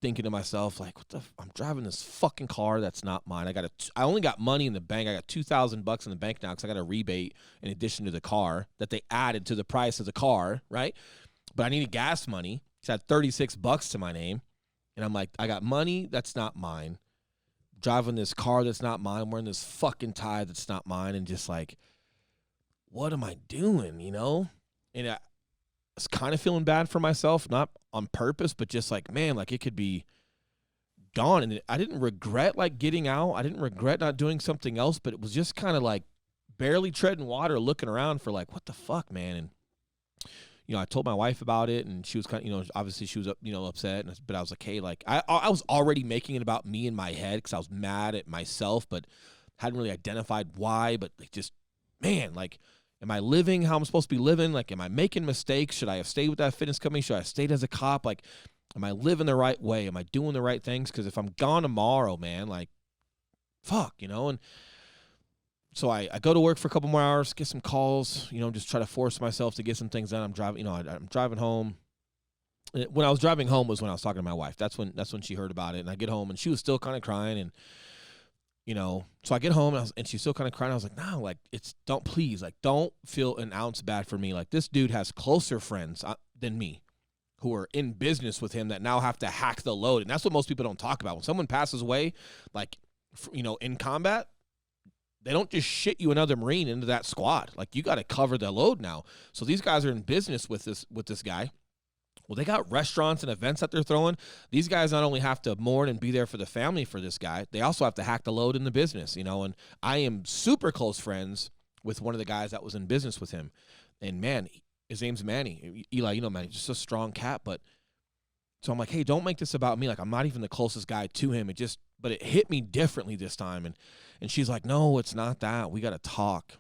thinking to myself, like, I'm driving this fucking car that's not mine. I only got money in the bank. I got $2,000 in the bank now because I got a rebate in addition to the car that they added to the price of the car, right? But I needed gas money. It's had $36 to my name. And I'm like, I got money that's not mine. Driving this car that's not mine. Wearing this fucking tie that's not mine. And just like, what am I doing, you know? And I was kind of feeling bad for myself, not on purpose, but just like, man, like it could be gone. And I didn't regret like getting out. I didn't regret not doing something else, but it was just kind of like barely treading water, looking around for like, what the fuck, man? And, you know, I told my wife about it, and she was kind of, you know, obviously she was, upset. But I was like, hey, like I was already making it about me in my head because I was mad at myself, but hadn't really identified why. But like, just, man, like, am I living how I'm supposed to be living? Like, am I making mistakes? Should I have stayed with that fitness company? Should I have stayed as a cop? Like, am I living the right way? Am I doing the right things? Because if I'm gone tomorrow, man, like, fuck, you know? And so I go to work for a couple more hours, get some calls, you know, just try to force myself to get some things done. I'm driving, you know, I'm driving home. When I was driving home was when I was talking to my wife. That's when she heard about it. And I get home, and she was still kind of crying, and you know, so I get home and she's still kind of crying. I was like, no, like don't feel an ounce bad for me. Like, this dude has closer friends than me who are in business with him that now have to hack the load. And that's what most people don't talk about. When someone passes away, like, you know, in combat, they don't just shit you another Marine into that squad. Like, you got to cover the load now. So these guys are in business with this guy. Well, they got restaurants and events that they're throwing. These guys not only have to mourn and be there for the family for this guy, they also have to hack the load in the business, you know. And I am super close friends with one of the guys that was in business with him. And, man, his name's Manny. Eli, you know, Manny, just a strong cat. But so I'm like, hey, don't make this about me. Like, I'm not even the closest guy to him. But it hit me differently this time. And she's like, no, it's not that. We got to talk.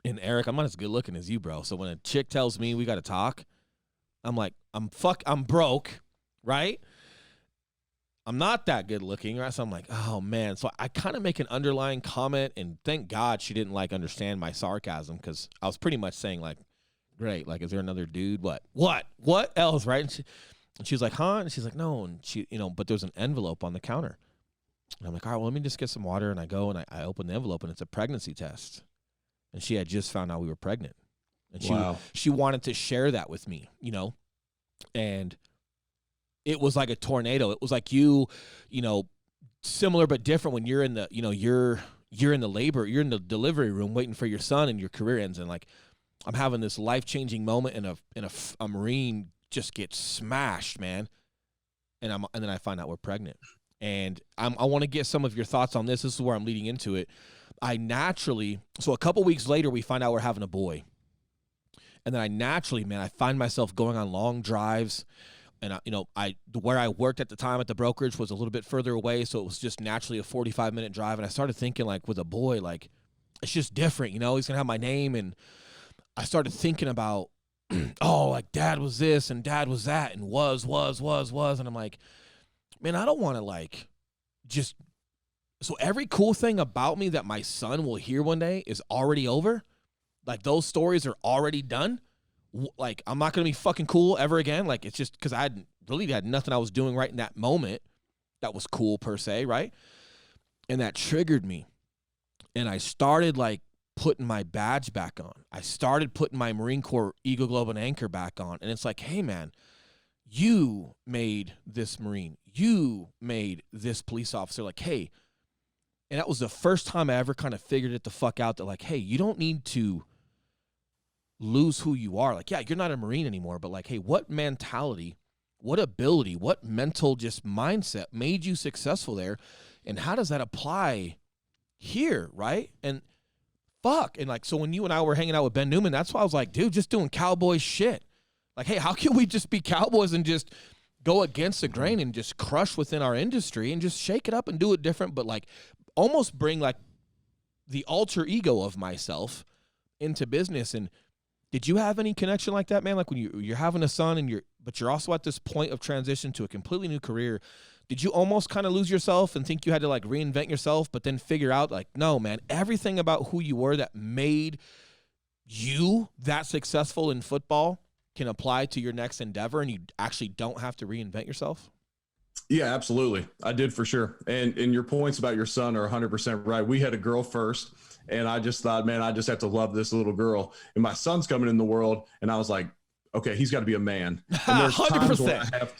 And Eric, I'm not as good looking as you, bro. So when a chick tells me we got to talk, I'm like, I'm broke, right? I'm not that good looking, right? So I'm like, oh, man. So I kind of make an underlying comment, and thank God she didn't, like, understand my sarcasm, because I was pretty much saying, like, great, like, is there another dude? What else, right? And she's like, huh? And she's like, no. And she, you know, but there's an envelope on the counter. And I'm like, all right, well, let me just get some water. And I go and I open the envelope, and it's a pregnancy test. And she had just found out we were pregnant. And she wanted to share that with me, you know, and it was like a tornado. It was like you know, similar but different when you're in the, you know, you're in the you're in the delivery room waiting for your son and your career ends. And like, I'm having this life-changing moment, and a Marine just gets smashed, man. And then I find out we're pregnant. And I want to get some of your thoughts on this. This is where I'm leading into it. So a couple weeks later, we find out we're having a boy. And then I find myself going on long drives. And, where I worked at the time at the brokerage was a little bit further away. So it was just naturally a 45-minute drive. And I started thinking, like, with a boy, like, it's just different, you know, he's going to have my name. And I started thinking about, oh, like, dad was this and dad was that and was. And I'm like, man, I don't want to, like, just. So every cool thing about me that my son will hear one day is already over. Like, those stories are already done. Like, I'm not going to be fucking cool ever again. Like, it's just because I really had nothing I was doing right in that moment that was cool per se, right? And that triggered me. And I started, like, putting my badge back on. I started putting my Marine Corps Eagle Globe and Anchor back on. And it's like, hey, man, you made this Marine. You made this police officer. Like, hey. And that was the first time I ever kind of figured it the fuck out that, like, hey, you don't need to lose who you are. Like, yeah, you're not a Marine anymore, but, like, hey, what mentality, what ability, what mental just mindset made you successful there, and how does that apply here, right? And fuck, and, like, so when you and I were hanging out with Ben Newman, that's why I was like, dude, just doing cowboy shit. Like, hey, how can we just be cowboys and just go against the grain and just crush within our industry and just shake it up and do it different, but, like, almost bring, like, the alter ego of myself into business. And did you have any connection like that, man? Like, when you're having a son but you're also at this point of transition to a completely new career, did you almost kind of lose yourself and think you had to, like, reinvent yourself, but then figure out, like, no, man, everything about who you were that made you that successful in football can apply to your next endeavor, and you actually don't have to reinvent yourself? Yeah, absolutely. I did for sure. And your points about your son are 100% right. We had a girl first, and I just thought, man, I just have to love this little girl. And my son's coming in the world, and I was like, okay, he's got to be a man. And there's 100%.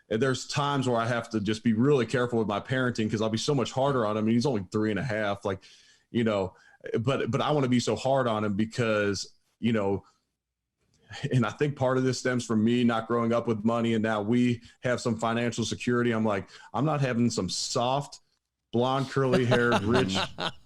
there's times where I have to just be really careful with my parenting because I'll be so much harder on him. And he's only 3.5, like, you know, but I want to be so hard on him because, you know, and I think part of this stems from me not growing up with money. And now we have some financial security. I'm like, I'm not having some soft, blonde, curly haired, rich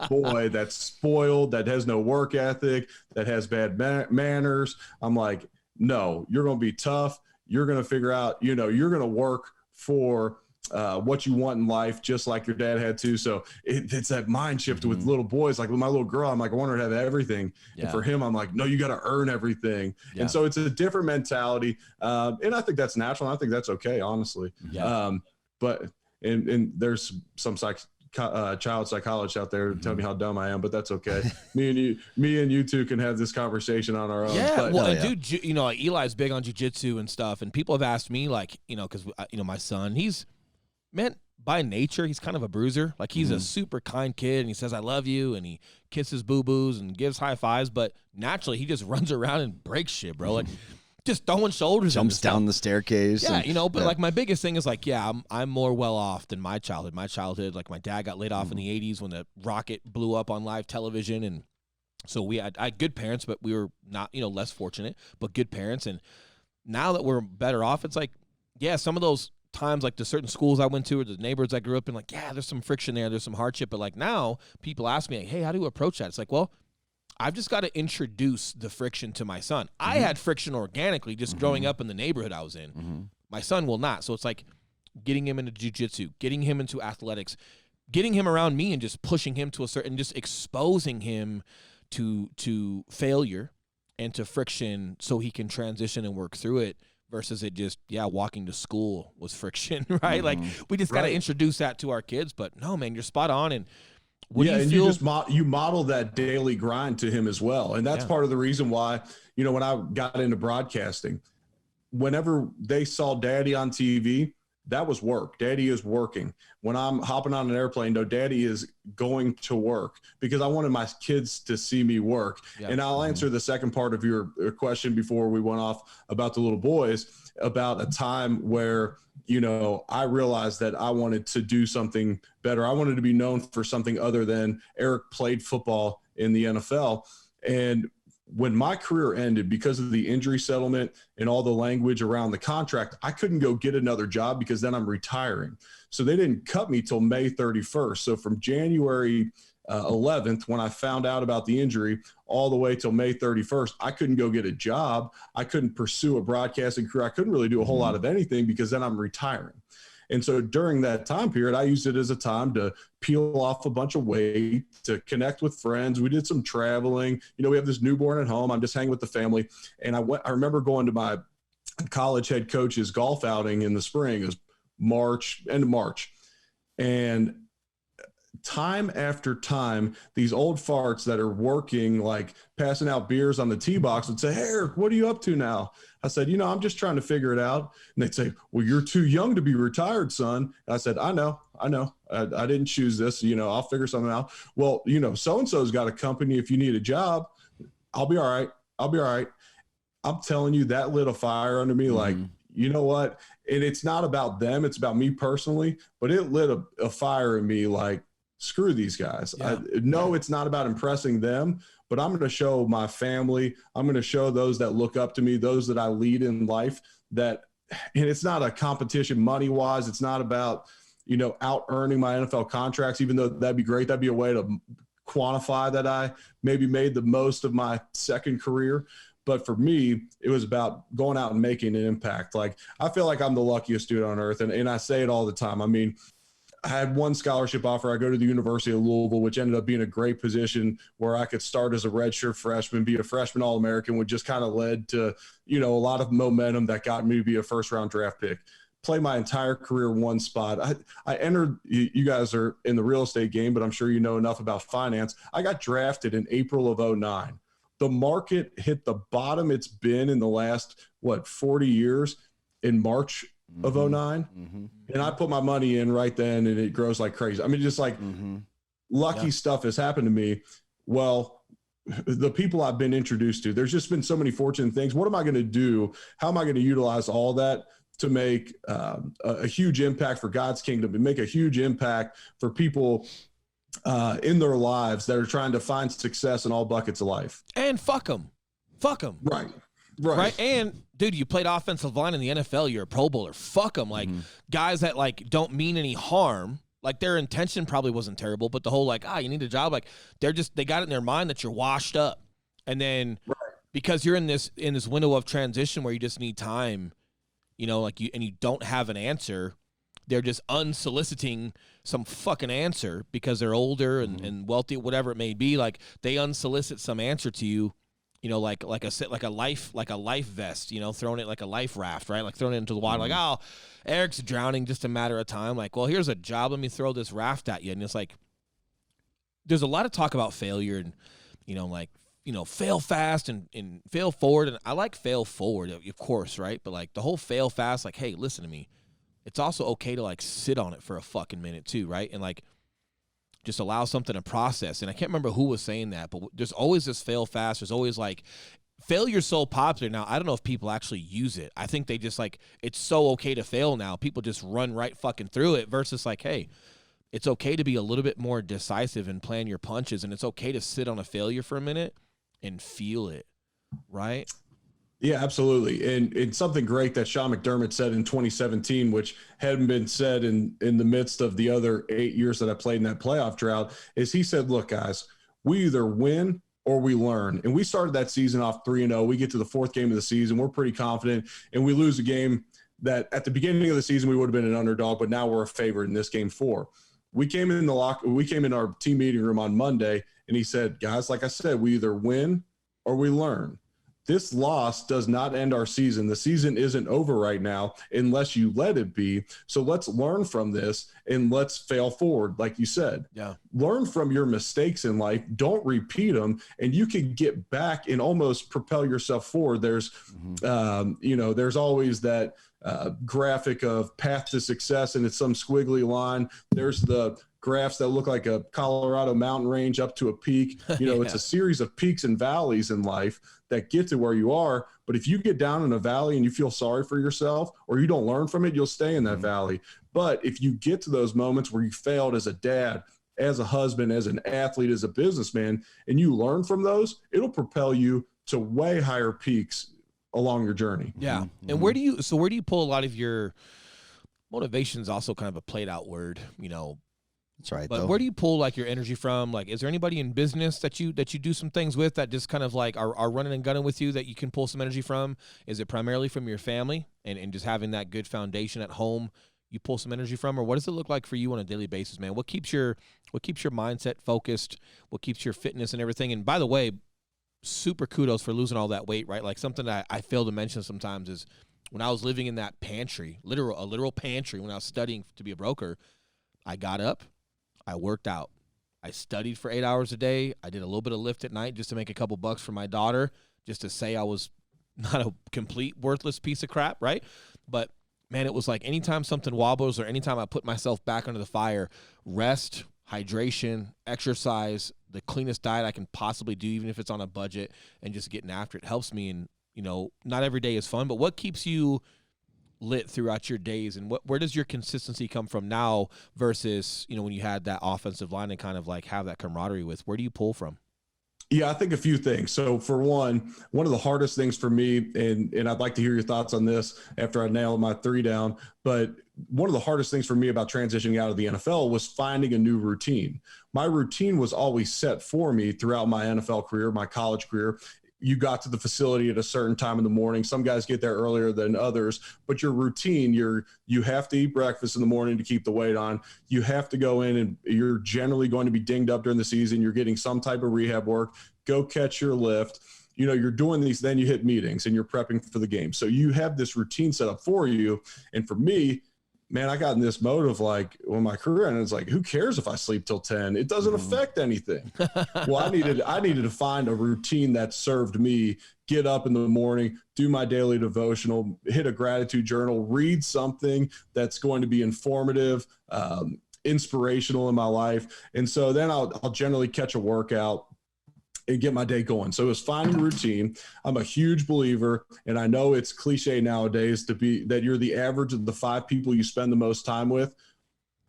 boy that's spoiled, that has no work ethic, that has bad manners. I'm like, no, you're going to be tough. You're going to figure out, you know, you're going to work for what you want in life, just like your dad had to. So it's that mind shift with little boys. Like with my little girl, I'm like, I want her to have everything. Yeah. And for him, I'm like, no, you got to earn everything. Yeah. And so it's a different mentality. And I think that's natural. And I think that's okay, honestly. Yeah. But there's some child psychologists out there tell me how dumb I am, but that's okay. me and you two can have this conversation on our own. Yeah, but, well, dude, you know, like Eli's big on jiu-jitsu and stuff, and people have asked me, like, you know, because you know, my son, man, by nature, he's kind of a bruiser. Like, he's a super kind kid, and he says, I love you, and he kisses boo-boos and gives high fives, but naturally, he just runs around and breaks shit, bro. Like, just throwing shoulders. Jumps down the staircase. Yeah, you know, but like my biggest thing is like, yeah, I'm more well off than my childhood. My childhood, like my dad got laid off in the 80s when the rocket blew up on live television. And so I had good parents, but we were not, you know, less fortunate, but good parents. And now that we're better off, it's like, yeah, some of those times, like the certain schools I went to or the neighborhoods I grew up in, like, yeah, there's some friction there. There's some hardship. But like now people ask me, like, hey, how do you approach that? It's like, well, I've just got to introduce the friction to my son. I had friction organically just growing up in the neighborhood I was in. My son will not. So it's like getting him into jiu-jitsu, getting him into athletics, getting him around me and just pushing him to a certain, just exposing him to failure and to friction so he can transition and work through it versus it just, walking to school was friction, right? Like we just got to introduce that to our kids. But no, man, you're spot on. And you model that daily grind to him as well. And that's part of the reason why, you know, when I got into broadcasting, whenever they saw Daddy on TV, that was work. Daddy is working. When I'm hopping on an airplane, no, Daddy is going to work because I wanted my kids to see me work. Yeah. And I'll answer the second part of your question before we went off about the little boys, about a time where, you know, I realized that I wanted to do something better. I wanted to be known for something other than Eric played football in the NFL. And when my career ended because of the injury settlement and all the language around the contract, I couldn't go get another job because then I'm retiring. So they didn't cut me till May 31st. So from January 11th, when I found out about the injury, all the way till May 31st, I couldn't go get a job. I couldn't pursue a broadcasting career. I couldn't really do a whole lot of anything because then I'm retiring. And so during that time period, I used it as a time to peel off a bunch of weight, to connect with friends. We did some traveling. You know, we have this newborn at home. I'm just hanging with the family. And I remember going to my college head coach's golf outing in the spring. It was end of March. And time after time, these old farts that are working, like passing out beers on the tee box, would say, hey, Eric, what are you up to now? I said, you know, I'm just trying to figure it out. And they'd say, well, you're too young to be retired, son. And I said, I know. I didn't choose this. You know, I'll figure something out. Well, you know, so-and-so's got a company. If you need a job, I'll be all right. I'm telling you, that lit a fire under me. Like, you know what? And it's not about them. It's about me personally, but it lit a fire in me. Like, screw these guys. Yeah. It's not about impressing them, but I'm going to show my family. I'm going to show those that look up to me, those that I lead in life, that, and it's not a competition money wise. It's not about, you know, out earning my NFL contracts, even though that'd be great. That'd be a way to quantify that I maybe made the most of my second career. But for me, it was about going out and making an impact. Like, I feel like I'm the luckiest dude on earth. And I say it all the time. I mean, I had one scholarship offer. I go to the University of Louisville, which ended up being a great position where I could start as a redshirt freshman, be a freshman All-American, which just kind of led to, you know, a lot of momentum that got me to be a first-round draft pick. Play my entire career one spot. I entered, you guys are in the real estate game, but I'm sure you know enough about finance. I got drafted in April of 2009. The market hit the bottom it's been in the last, 40 years in March of 09. And I put my money in right then and it grows like crazy. I mean, just like lucky stuff has happened to me. Well, the people I've been introduced to, there's just been so many fortunate things. What am I going to do? How am I going to utilize all that to make a huge impact for God's kingdom and make a huge impact for people in their lives that are trying to find success in all buckets of life? And fuck them. Right. And dude, you played offensive line in the NFL. You're a Pro Bowler. Fuck them. Like guys that like don't mean any harm. Like their intention probably wasn't terrible, but the whole like, you need a job. Like they got it in their mind that you're washed up. And then because you're in this window of transition where you just need time, you know, like you don't have an answer. They're just unsoliciting some fucking answer because they're older and wealthy, whatever it may be. Like they unsolicit some answer to you, you know, like a life vest, you know, throwing it like a life raft, right? Like throwing it into the water, like, Eric's drowning, just a matter of time. Like, well, here's a job. Let me throw this raft at you. And it's like, there's a lot of talk about failure and, you know, like, you know, fail fast and fail forward. And I like fail forward, of course, right? But like the whole fail fast, like, hey, listen to me. It's also okay to like sit on it for a fucking minute too, right? And like just allow something to process. And I can't remember who was saying that, but there's always this fail fast. There's always like failure's so popular now. I don't know if people actually use it. I think they just like, it's so okay to fail now. People just run right fucking through it versus like, hey, it's okay to be a little bit more decisive and plan your punches. And it's okay to sit on a failure for a minute and feel it, right? Yeah, absolutely. And something great that Sean McDermott said in 2017, which hadn't been said in the midst of the other 8 years that I played in that playoff drought, is he said, look, guys, we either win or we learn. And we started that season off 3-0. We get to the fourth game of the season. We're pretty confident, and we lose a game that at the beginning of the season we would have been an underdog, but now we're a favorite in this game 4. We came in our team meeting room on Monday, and he said, guys, like I said, we either win or we learn. This loss does not end our season. The season isn't over right now unless you let it be. So let's learn from this and let's fail forward, like you said. Yeah. Learn from your mistakes in life. Don't repeat them, and you can get back and almost propel yourself forward. There's, there's always that graphic of path to success, and it's some squiggly line. There's the graphs that look like a Colorado mountain range up to a peak. It's a series of peaks and valleys in life that get to where you are. But if you get down in a valley and you feel sorry for yourself, or you don't learn from it, you'll stay in that valley. But if you get to those moments where you failed as a dad, as a husband, as an athlete, as a businessman, and you learn from those, it'll propel you to way higher peaks along your journey. Yeah. And where do you pull a lot of your motivation's also kind of a played out word, That's right. But where do you pull like your energy from? Like, is there anybody in business that you do some things with that just kind of like are running and gunning with you that you can pull some energy from? Is it primarily from your family and just having that good foundation at home you pull some energy from? Or what does it look like for you on a daily basis, man? What keeps your mindset focused? What keeps your fitness and everything? And by the way, super kudos for losing all that weight, right? Like something that I fail to mention sometimes is when I was living in that pantry, a literal pantry when I was studying to be a broker, I got up, I worked out. I studied for 8 hours a day. I did a little bit of lift at night just to make a couple bucks for my daughter, just to say I was not a complete worthless piece of crap, right? But, man, it was like anytime something wobbles or anytime I put myself back under the fire, rest, hydration, exercise, the cleanest diet I can possibly do, even if it's on a budget, and just getting after it helps me. And, not every day is fun, but what keeps you lit throughout your days, and where does your consistency come from now versus when you had that offensive line and kind of like have that camaraderie with? Where do you pull from? Yeah, I think a few things. So for one of the hardest things for me, and I'd like to hear your thoughts on this after I nail my 3 down, but one of the hardest things for me about transitioning out of the NFL was finding a new routine. My routine was always set for me throughout my NFL career, my college career. You got to the facility at a certain time in the morning. Some guys get there earlier than others, but your routine, you have to eat breakfast in the morning to keep the weight on. You have to go in, and you're generally going to be dinged up during the season. You're getting some type of rehab work. Go catch your lift. You're doing these, then you hit meetings and you're prepping for the game. So you have this routine set up for you. And for me, man, I got in this mode of like, when my career ended, it's like, who cares if I sleep till 10? It doesn't affect anything. Well, I needed to find a routine that served me. Get up in the morning, do my daily devotional, hit a gratitude journal, read something that's going to be informative, inspirational in my life. And so then I'll generally catch a workout and get my day going. So it was finding a routine. I'm a huge believer, and I know it's cliche nowadays to be that you're the average of the 5 people you spend the most time with,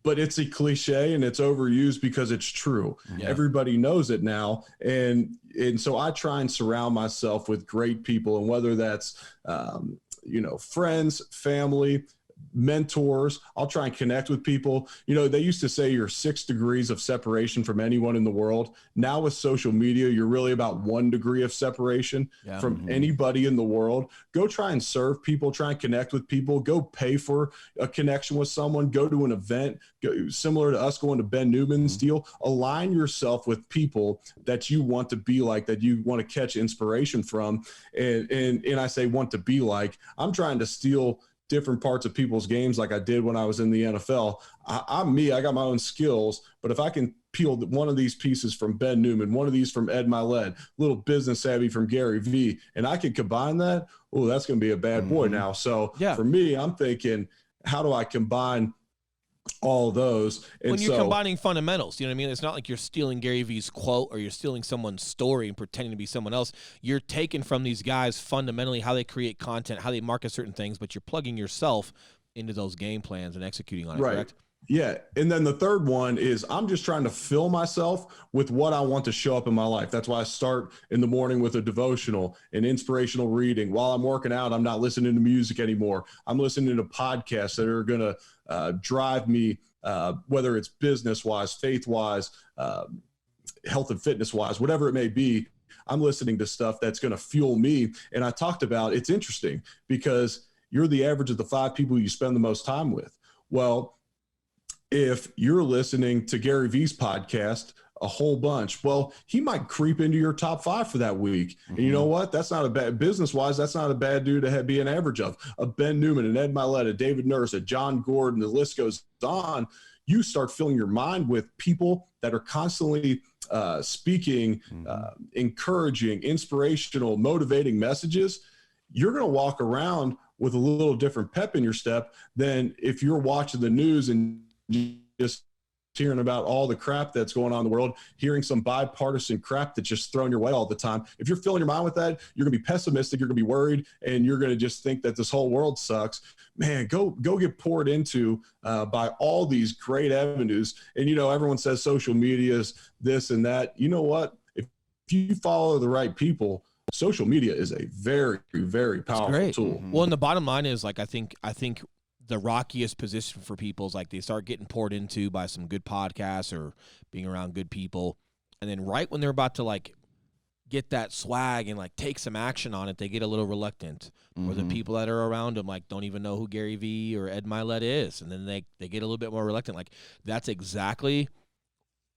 but it's a cliche and it's overused because it's true. Yeah. Everybody knows it now. And so I try and surround myself with great people, and whether that's, friends, family, mentors, I'll try and connect with people. They used to say you're 6 degrees of separation from anyone in the world. Now with social media, you're really about 1 degree of separation from anybody in the world. Go try and serve people, try and connect with people, go pay for a connection with someone, go to an event, similar to us going to Ben Newman's deal. Align yourself with people that you want to be like, that you want to catch inspiration from. And I say want to be like, I'm trying to steal different parts of people's games like I did when I was in the NFL. I'm me. I got my own skills, but if I can peel one of these pieces from Ben Newman, one of these from Ed Milet, little business savvy from Gary Vee, and I can combine that, oh, that's going to be a bad boy now. So for me, I'm thinking, how do I combine all those? And when you're combining fundamentals, you know what I mean? It's not like you're stealing Gary Vee's quote or you're stealing someone's story and pretending to be someone else. You're taking from these guys fundamentally how they create content, how they market certain things, but you're plugging yourself into those game plans and executing on it, correct? Yeah. And then the third one is I'm just trying to fill myself with what I want to show up in my life. That's why I start in the morning with a devotional and inspirational reading. While I'm working out, I'm not listening to music anymore. I'm listening to podcasts that are going to drive me, whether it's business-wise, faith-wise, health and fitness-wise, whatever it may be. I'm listening to stuff that's going to fuel me. And I talked about, it's interesting because you're the average of the 5 people you spend the most time with. Well, if you're listening to Gary Vee's podcast a whole bunch, well, he might creep into your top 5 for that week. And you know what? That's not a bad business-wise. That's not a bad dude to be an average of. A Ben Newman, an Ed Milet, a David Nurse, a John Gordon, the list goes on. You start filling your mind with people that are constantly speaking, encouraging, inspirational, motivating messages. You're going to walk around with a little different pep in your step than if you're watching the news and just hearing about all the crap that's going on in the world, hearing some bipartisan crap that's just thrown your way all the time. If you're filling your mind with that, you're gonna be pessimistic, you're gonna be worried, and you're gonna just think that this whole world sucks. Man, go get poured into by all these great avenues. And everyone says social media is this and that. You know what? If you follow the right people, social media is a very, very powerful tool. Well, and the bottom line is, like, I think the rockiest position for people is like they start getting poured into by some good podcasts or being around good people. And then right when they're about to like get that swag and like take some action on it, they get a little reluctant. Or the people that are around them like don't even know who Gary Vee or Ed Milet is. And then they get a little bit more reluctant. Like that's exactly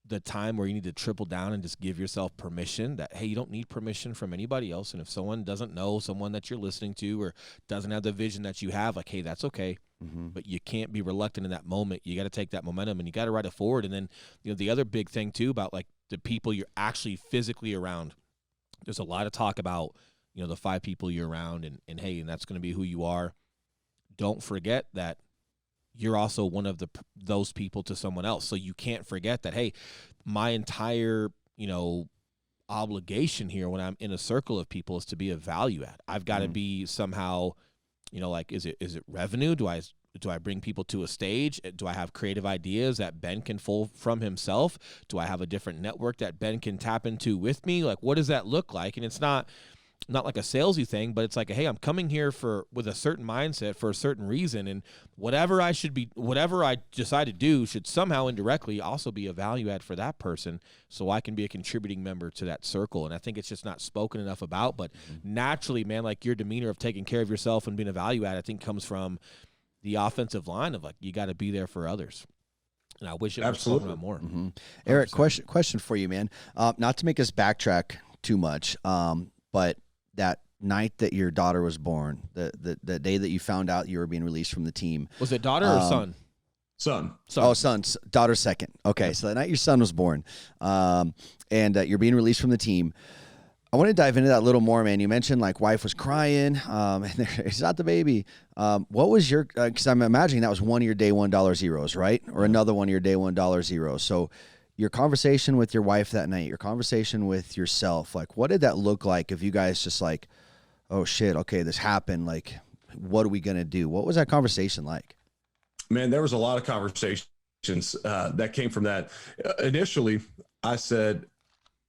the time where you need to triple down and just give yourself permission that, hey, you don't need permission from anybody else. And if someone doesn't know someone that you're listening to or doesn't have the vision that you have, like, hey, that's okay. But you can't be reluctant in that moment. You got to take that momentum and you got to ride it forward. And then, the other big thing too about like the people you're actually physically around, there's a lot of talk about, the 5 people you're around and hey, and that's going to be who you are. Don't forget that you're also one of those people to someone else. So you can't forget that, hey, my entire, obligation here when I'm in a circle of people is to be a value add. I've got to be somehow, like, is it revenue? Do I bring people to a stage? Do I have creative ideas that Ben can pull from himself? Do I have a different network that Ben can tap into with me? Like, what does that look like? And it's not like a salesy thing, but it's like, hey, I'm coming here with a certain mindset for a certain reason, and whatever I decide to do should somehow indirectly also be a value add for that person, so I can be a contributing member to that circle. And I think it's just not spoken enough about, but naturally, man, like your demeanor of taking care of yourself and being a value add, I think comes from the offensive line of like, you got to be there for others. And I wish it was spoken about more. Eric, question for you, man. Not to make us backtrack too much, but that night that your daughter was born, the day that you found out you were being released from the team. Was it daughter or son? Son. Oh, son. Daughter second. Okay, so that night your son was born, and you're being released from the team. I want to dive into that a little more, man. You mentioned like wife was crying, and it's not the baby. What was your? Because I'm imagining that was one of your day $1 right, or another one of your day $1 So your conversation with your wife that night, your conversation with yourself, like what did that look like? If you guys just like, oh shit, okay, this happened. Like, what are we gonna do? What was that conversation like? Man, there was a lot of conversations that came from that. Initially, I said,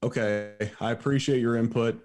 okay, I appreciate your input.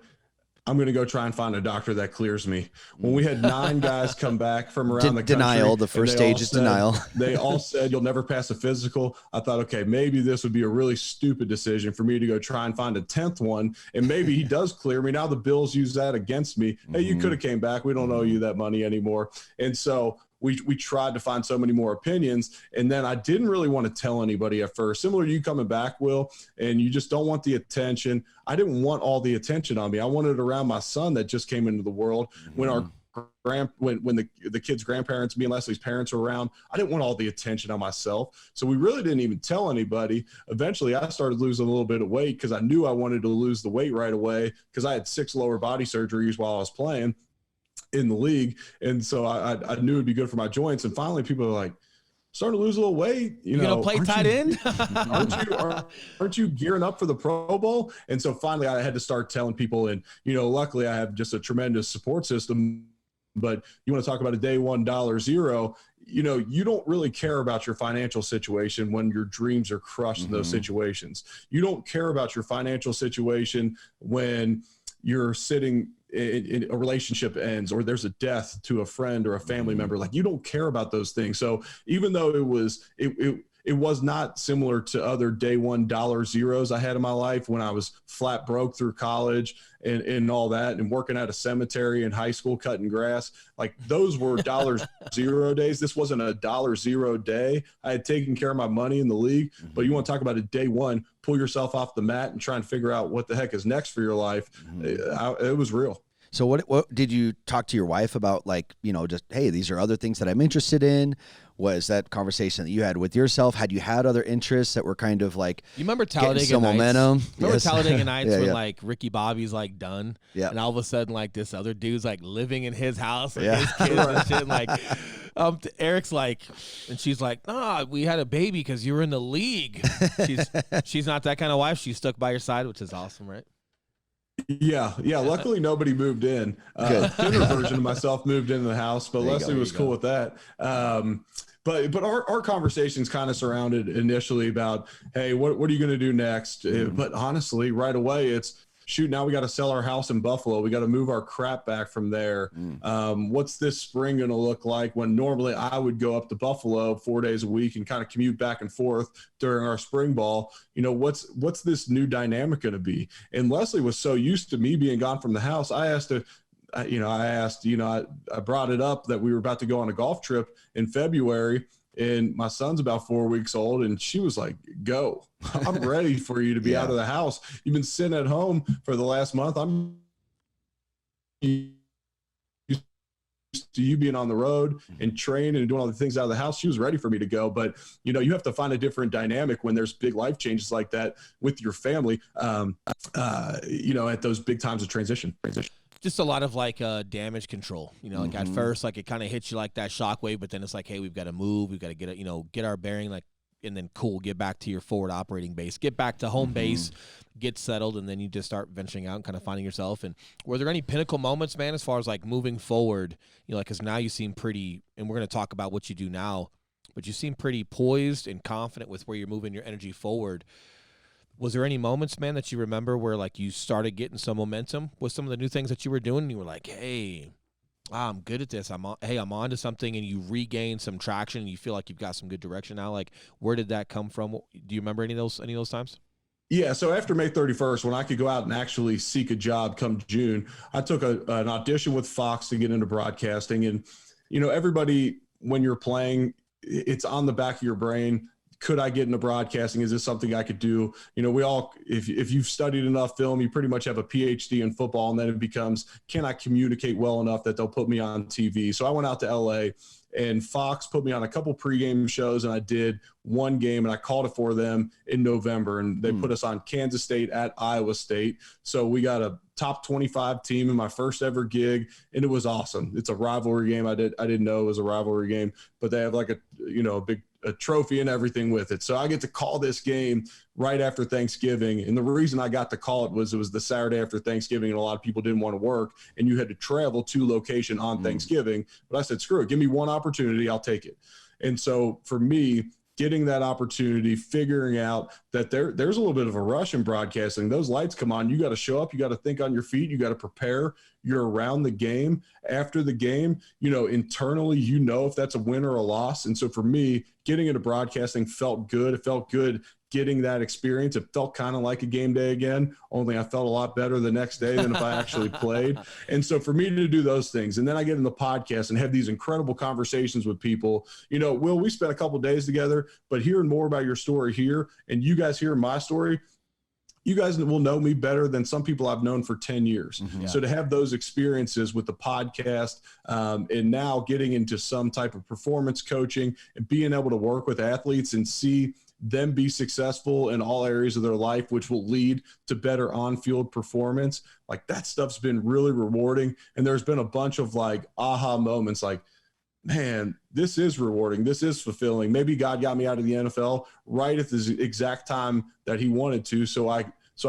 I'm going to go try and find a doctor that clears me. When we had 9 guys come back from around the country. Denial, the first stage is denial. They all said, you'll never pass a physical. I thought, okay, maybe this would be a really stupid decision for me to go try and find a 10th one. And maybe he does clear me. Now the Bills use that against me. Hey, you could have came back. We don't owe you that money anymore. And so we tried to find so many more opinions. And then I didn't really want to tell anybody at first, similar to you coming back, Will, and you just don't want the attention. I didn't want all the attention on me. I wanted it around my son that just came into the world. When the kid's grandparents, me and Leslie's parents were around, I didn't want all the attention on myself. So we really didn't even tell anybody. Eventually I started losing a little bit of weight because I knew I wanted to lose the weight right away because I had 6 lower body surgeries while I was playing in the league. And so I knew it'd be good for my joints. And finally people are like, starting to lose a little weight. You know, gonna play tight end? aren't you gearing up for the Pro Bowl? And so finally I had to start telling people, and, you know, luckily I have just a tremendous support system. But you want to talk about a day $1, you know, you don't really care about your financial situation when your dreams are crushed in those situations. You don't care about your financial situation when you're sitting in a relationship ends or there's a death to a friend or a family member. Like, you don't care about those things. So even though it was not similar to other day $1 I had in my life when I was flat broke through college and all that, and working at a cemetery in high school, cutting grass, like those were $0 days. This wasn't a $0 day. I had taken care of my money in the league, but you want to talk about a day one, pull yourself off the mat and try and figure out what the heck is next for your life. It was real. So what did you talk to your wife about? Like, you know, just, hey, these are other things that I'm interested in. Was that conversation that you had with yourself? Had you had other interests that were kind of like, you remember Talladega Nights? Momentum? Remember Talladega Nights when yeah. like Ricky Bobby's like done, and all of a sudden like this other dude's like living in his house, like his kids and shit. Like, Eric's like, and she's like, nah, we had a baby because you were in the league. She's not that kind of wife. She's stuck by your side, which is awesome, right? Yeah. Luckily, nobody moved in. Thinner version of myself moved into the house, but Leslie was cool with that. But our conversations kind of surrounded initially about, hey, what are you going to do next? But honestly, right away, it's, shoot, now we got to sell our house in Buffalo. We got to move our crap back from there. What's this spring going to look like when normally I would go up to Buffalo 4 days a week and kind of commute back and forth during our spring ball? You know, what's this new dynamic going to be? And Leslie was so used to me being gone from the house. I brought it up that we were about to go on a golf trip in February, and my son's about 4 weeks old, and she was like, go. I'm ready for you to be out of the house. You've been sitting at home for the last month. I'm used to you being on the road and training and doing all the things out of the house. She was ready for me to go. But, you know, you have to find a different dynamic when there's big life changes like that with your family, at those big times of transition. Just a lot of like damage control, you know, like at first, like it kind of hits you like that shockwave, but then it's like, hey, we've got to move, we've got to get our bearing, like, and then get back to your forward operating base, get back to home base, get settled, and then you just start venturing out and kind of finding yourself. And were there any pinnacle moments, man, as far as like moving forward, you know, like, because now you seem pretty, and we're going to talk about what you do now, but you seem pretty poised and confident with where you're moving your energy forward. Was there any moments, man, that you remember where like you started getting some momentum with some of the new things that you were doing? And you were like, hey, I'm good at this. I'm on to something, and you regain some traction and you feel like you've got some good direction now. Like, where did that come from? Do you remember any of those times? Yeah. So after May 31st, when I could go out and actually seek a job come June, I took an audition with Fox to get into broadcasting. And, you know, everybody, when you're playing, it's on the back of your brain. could I get into broadcasting? Is this something I could do? You know, we all, if you've studied enough film, you pretty much have a PhD in football, and then it becomes, can I communicate well enough that they'll put me on TV? So I went out to LA, and Fox put me on a couple pregame shows, and I did one game, and I called it for them in November, and they put us on Kansas State at Iowa State. So we got a top 25 team in my first ever gig, and it was awesome. It's a rivalry game. I didn't know it was a rivalry game, but they have like a trophy and everything with it. So I get to call this game right after Thanksgiving. And the reason I got to call it was the Saturday after Thanksgiving, and a lot of people didn't want to work, and you had to travel to location on Thanksgiving. But I said, screw it, give me one opportunity, I'll take it. And so for me, getting that opportunity, figuring out that there's a little bit of a rush in broadcasting. Those lights come on, you got to show up, you got to think on your feet, you got to prepare. You're around the game. After the game, you know, internally, you know if that's a win or a loss. And so for me, getting into broadcasting felt good. It felt good getting that experience. It felt kind of like a game day again, only I felt a lot better the next day than if I actually played. And so for me to do those things, and then I get in the podcast and have these incredible conversations with people, you know, Will, we spent a couple of days together, but hearing more about your story here, and you guys hearing my story, you guys will know me better than some people I've known for 10 years. Yeah. So to have those experiences with the podcast, and now getting into some type of performance coaching and being able to work with athletes and see them be successful in all areas of their life, which will lead to better on-field performance, like that stuff's been really rewarding. And there's been a bunch of like aha moments, like, man, this is rewarding. This is fulfilling. Maybe God got me out of the NFL right at the exact time that he wanted to. So I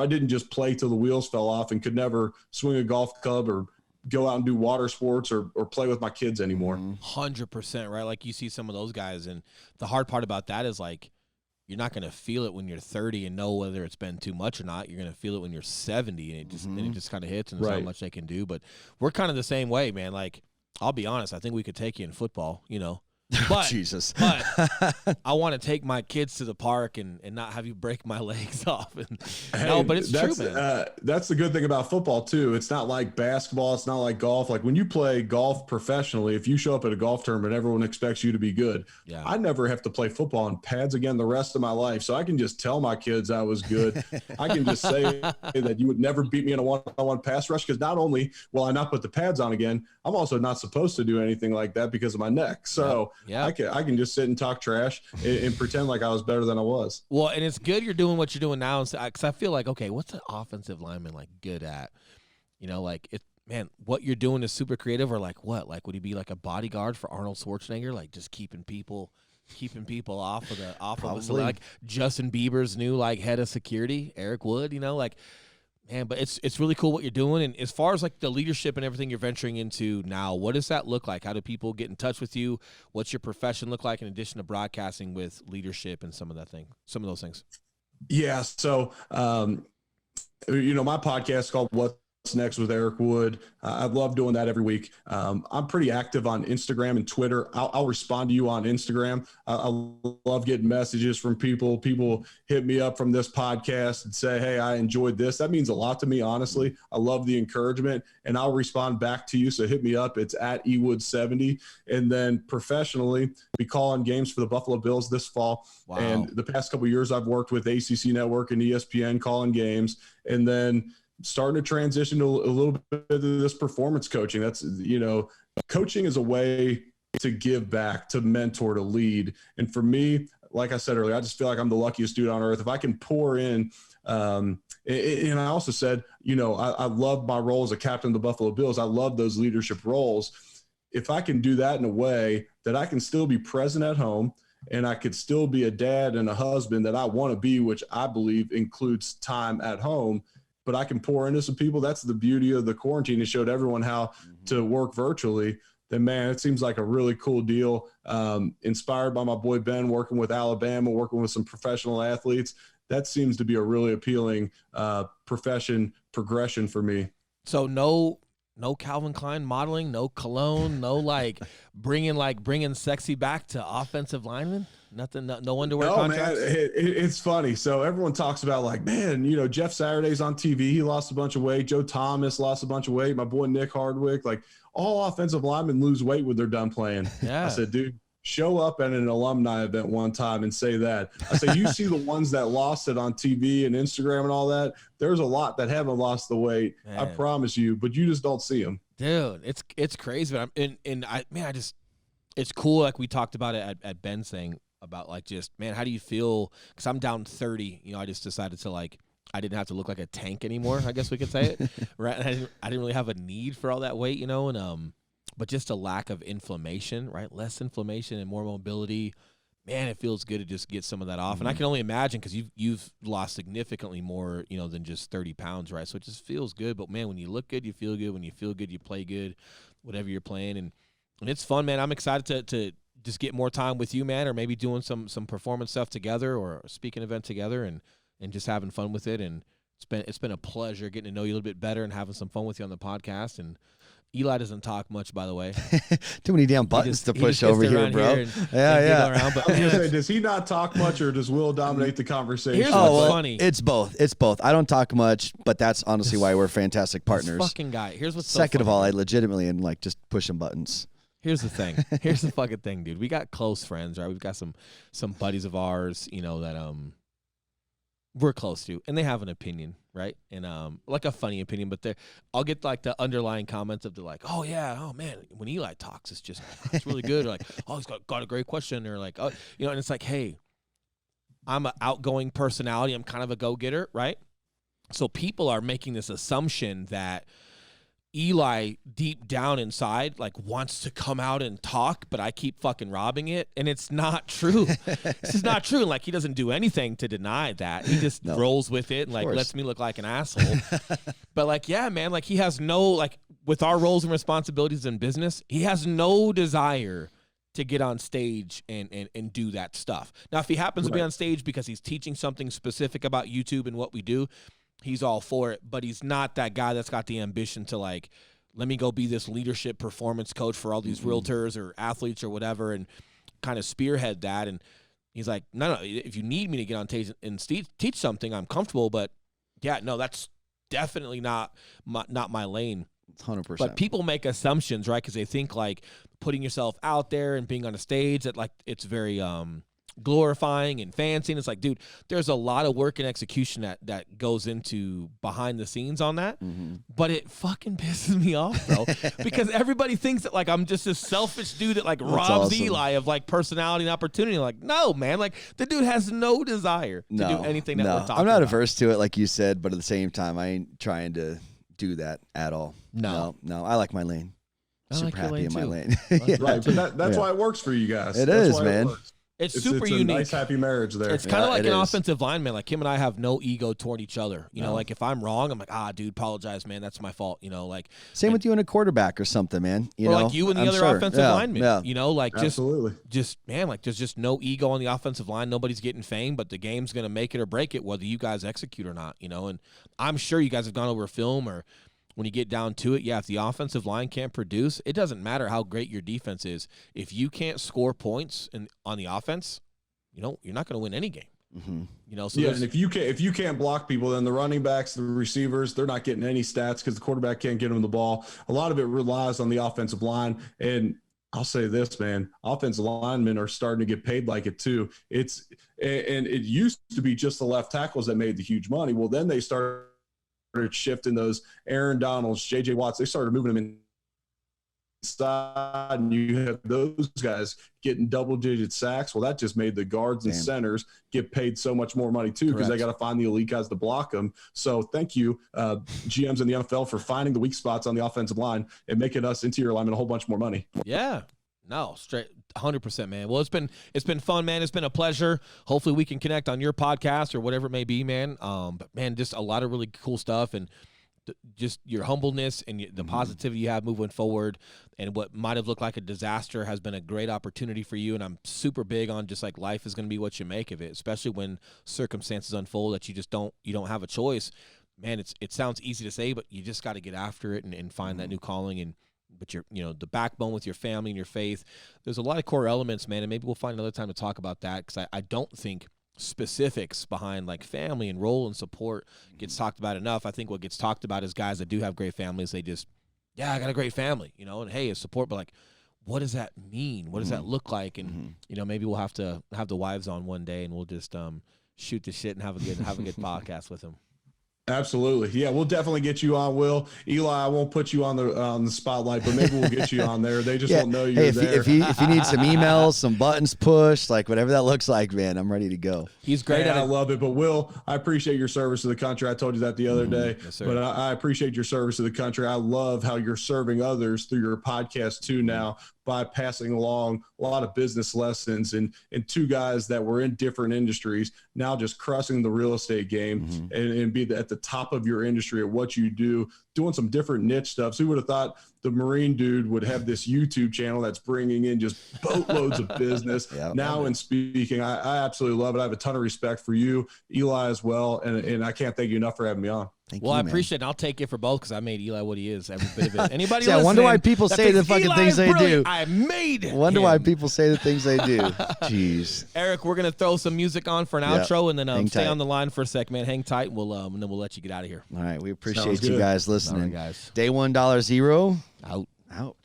didn't just play till the wheels fell off and could never swing a golf club or go out and do water sports or play with my kids anymore. 100%, right? Like you see some of those guys, and the hard part about that is like, you're not going to feel it when you're 30 and know whether it's been too much or not. You're going to feel it when you're 70, and it just kind of hits, and there's not much they can do. But we're kind of the same way, man. Like, I'll be honest, I think we could take you in football, you know. But, Jesus. But I want to take my kids to the park and not have you break my legs off. And, hey, no, but it's true, man. That's the good thing about football, too. It's not like basketball. It's not like golf. Like when you play golf professionally, if you show up at a golf tournament, everyone expects you to be good. Yeah. I never have to play football in pads again the rest of my life. So I can just tell my kids I was good. I can just say that you would never beat me in a one-on-one pass rush, because not only will I not put the pads on again, I'm also not supposed to do anything like that because of my neck. So I can just sit and talk trash and pretend like I was better than I was. Well, and it's good you're doing what you're doing now, because I feel like, okay, what's an offensive lineman like good at? You know, like man, what you're doing is super creative. Or like what? Like would he be like a bodyguard for Arnold Schwarzenegger, like just keeping people off of us, like Justin Bieber's new like head of security, Eric Wood, you know, like. Man, but it's really cool what you're doing. And as far as like the leadership and everything you're venturing into now, what does that look like? How do people get in touch with you? What's your profession look like in addition to broadcasting with leadership and some of those things? Yeah. So, you know, my podcast is called What's Next with Eric Wood. I love doing that every week. I'm pretty active on Instagram and Twitter. I'll respond to you on Instagram. I love getting messages from people. People hit me up from this podcast and say, hey, I enjoyed this. That means a lot to me, honestly. I love the encouragement, and I'll respond back to you. So hit me up. It's at ewood70. And then professionally, we call on games for the Buffalo Bills this fall. Wow. And the past couple of years, I've worked with ACC Network and ESPN calling games. And then starting to transition to a little bit of this performance coaching. That's, you know, coaching is a way to give back, to mentor, to lead. And for me, like I said earlier, I just feel like I'm the luckiest dude on earth. If I can pour in, and I also said, you know, I love my role as a captain of the Buffalo Bills. I love those leadership roles. If I can do that in a way that I can still be present at home, and I could still be a dad and a husband that I want to be, which I believe includes time at home, but I can pour into some people. That's the beauty of the quarantine. It showed everyone how to work virtually. Then, man, it seems like a really cool deal. Inspired by my boy Ben, working with Alabama, working with some professional athletes. That seems to be a really appealing profession progression for me. So no Calvin Klein modeling, no cologne, no bringing sexy back to offensive linemen. Nothing, no underwear contracts? Man, it's funny. So everyone talks about like, man, you know, Jeff Saturday's on TV. He lost a bunch of weight. Joe Thomas lost a bunch of weight. My boy Nick Hardwick, like all offensive linemen lose weight when they're done playing. Yeah. I said, dude, show up at an alumni event one time and say that. I say, you see the ones that lost it on TV and Instagram and all that. There's a lot that haven't lost the weight. Man. I promise you, but you just don't see them. Dude, it's crazy. But it's cool. Like we talked about it at Ben's thing about like, just, man, how do you feel? Cause I'm down 30, I just decided to like, I didn't have to look like a tank anymore. I guess we could say it. Right. And I didn't really have a need for all that weight, and, but just a lack of inflammation, right? Less inflammation and more mobility. Man, it feels good to just get some of that off. And I can only imagine, because you've lost significantly more, than just 30 pounds, right? So it just feels good. But, man, when you look good, you feel good. When you feel good, you play good, whatever you're playing. And it's fun, man. I'm excited to just get more time with you, man, or maybe doing some performance stuff together or a speaking event together and just having fun with it. And it's been a pleasure getting to know you a little bit better and having some fun with you on the podcast. And Eli doesn't talk much, by the way. Too many damn buttons to push over here, bro. Around, but I was gonna say, does he not talk much, or does Will dominate the conversation? Here's what's funny. It's both. I don't talk much, but that's honestly why we're fantastic partners. This fucking guy. Here's what's so Second funny. of all, I legitimately am like just pushing buttons. Here's the thing. Here's the fucking thing, dude. We got close friends, right? We've got some buddies of ours, that we're close to, and they have an opinion, right? And like a funny opinion, but I'll get like the underlying comments of the like, oh yeah, oh man, when Eli talks, it's really good. Or like, oh, he's got a great question, or like, oh, and it's like, hey, I'm an outgoing personality. I'm kind of a go-getter, right? So people are making this assumption that Eli deep down inside like wants to come out and talk, but I keep fucking robbing it, and it's not true. This is not true. Like, he doesn't do anything to deny that. He just rolls with it and like lets me look like an asshole. But like, yeah, man, like he has no, like, with our roles and responsibilities in business, he has no desire to get on stage and do that stuff. Now, if he happens to be on stage because he's teaching something specific about YouTube and what we do, he's all for it, but he's not that guy that's got the ambition to like, let me go be this leadership performance coach for all these realtors or athletes or whatever, and kind of spearhead that. And he's like, no, if you need me to get on stage and teach something, I'm comfortable, but yeah, no, that's definitely not my lane. 100%. But people make assumptions, right? Because they think like putting yourself out there and being on a stage that like it's very glorifying and fancy. And it's like, dude, there's a lot of work and execution that goes into behind the scenes on that. But it fucking pisses me off, bro, because everybody thinks that like I'm just this selfish dude that like robs Eli of like personality and opportunity. Like, no, man, like the dude has no desire to do anything that we're talking about. I'm not averse to it, like you said, but at the same time, I ain't trying to do that at all. No, I like my lane. Super happy in my lane. Right, but that's why it works for you guys. It is, man. It's super unique. A nice, happy marriage there. It's kind of like an offensive lineman. Like him and I have no ego toward each other. You know, like if I'm wrong, I'm like, dude, apologize, man. That's my fault. Like same with you and a quarterback or something, man. You know, like you and the other offensive lineman. Yeah. Like absolutely. just man, like there's just no ego on the offensive line. Nobody's getting fame, but the game's gonna make it or break it, whether you guys execute or not. And I'm sure you guys have gone over film or. When you get down to it, if the offensive line can't produce, it doesn't matter how great your defense is. If you can't score points on the offense, you're not going to win any game. So and if you can't block people, then the running backs, the receivers, they're not getting any stats because the quarterback can't get them the ball. A lot of it relies on the offensive line. And I'll say this, man, offensive linemen are starting to get paid like it too. And it used to be just the left tackles that made the huge money. Well, then they started shifting those Aaron Donalds, J.J. Watts. They started moving them inside, and you have those guys getting double-digit sacks. Well, that just made the guards and centers get paid so much more money too, because they got to find the elite guys to block them. So thank you, GMs in the NFL, for finding the weak spots on the offensive line and making us interior linemen a whole bunch more money. Yeah. No, straight 100%, man. Well, it's been fun, man. It's been a pleasure. Hopefully we can connect on your podcast or whatever it may be, man. But man, just a lot of really cool stuff, and just your humbleness and the positivity you have moving forward, and what might have looked like a disaster has been a great opportunity for you. And I'm super big on just like life is going to be what you make of it, especially when circumstances unfold that you don't have a choice. Man, it sounds easy to say, but you just got to get after it and find that new calling. But the backbone with your family and your faith, there's a lot of core elements, man, and maybe we'll find another time to talk about that, because I don't think specifics behind like family and role and support gets talked about enough. I think what gets talked about is guys that do have great families. They just, I got a great family, and hey, it's support, but like, what does that mean? What does that look like? And you know, maybe we'll have to have the wives on one day, and we'll just shoot the shit and have a good podcast with them. Absolutely. Yeah, we'll definitely get you on, Will. Eli, I won't put you on the spotlight, but maybe we'll get you on there. They just won't know you're there. If you need some emails, some buttons pushed, like whatever that looks like, man, I'm ready to go. He's great at it. I love it. But Will, I appreciate your service to the country. I told you that the other day. Yes, sir. But I appreciate your service to the country. I love how you're serving others through your podcast too now, by passing along a lot of business lessons and two guys that were in different industries now just crushing the real estate game and be at the top of your industry at what you do, doing some different niche stuff. So who would have thought the Marine dude would have this YouTube channel that's bringing in just boatloads of business now in speaking. I absolutely love it. I have a ton of respect for you, Eli, as well. And I can't thank you enough for having me on. Well, I appreciate it. And I'll take it for both because I made Eli what he is. Every bit of it. Anybody I wonder why people say the fucking things they do. I made it. Wonder why people say the things they do. Jeez. Eric, we're gonna throw some music on for an outro, and then stay tight. On the line for a sec, man. Hang tight. And then we'll let you get out of here. All right, we appreciate you guys listening. All right, guys. Day 1 $0 Out.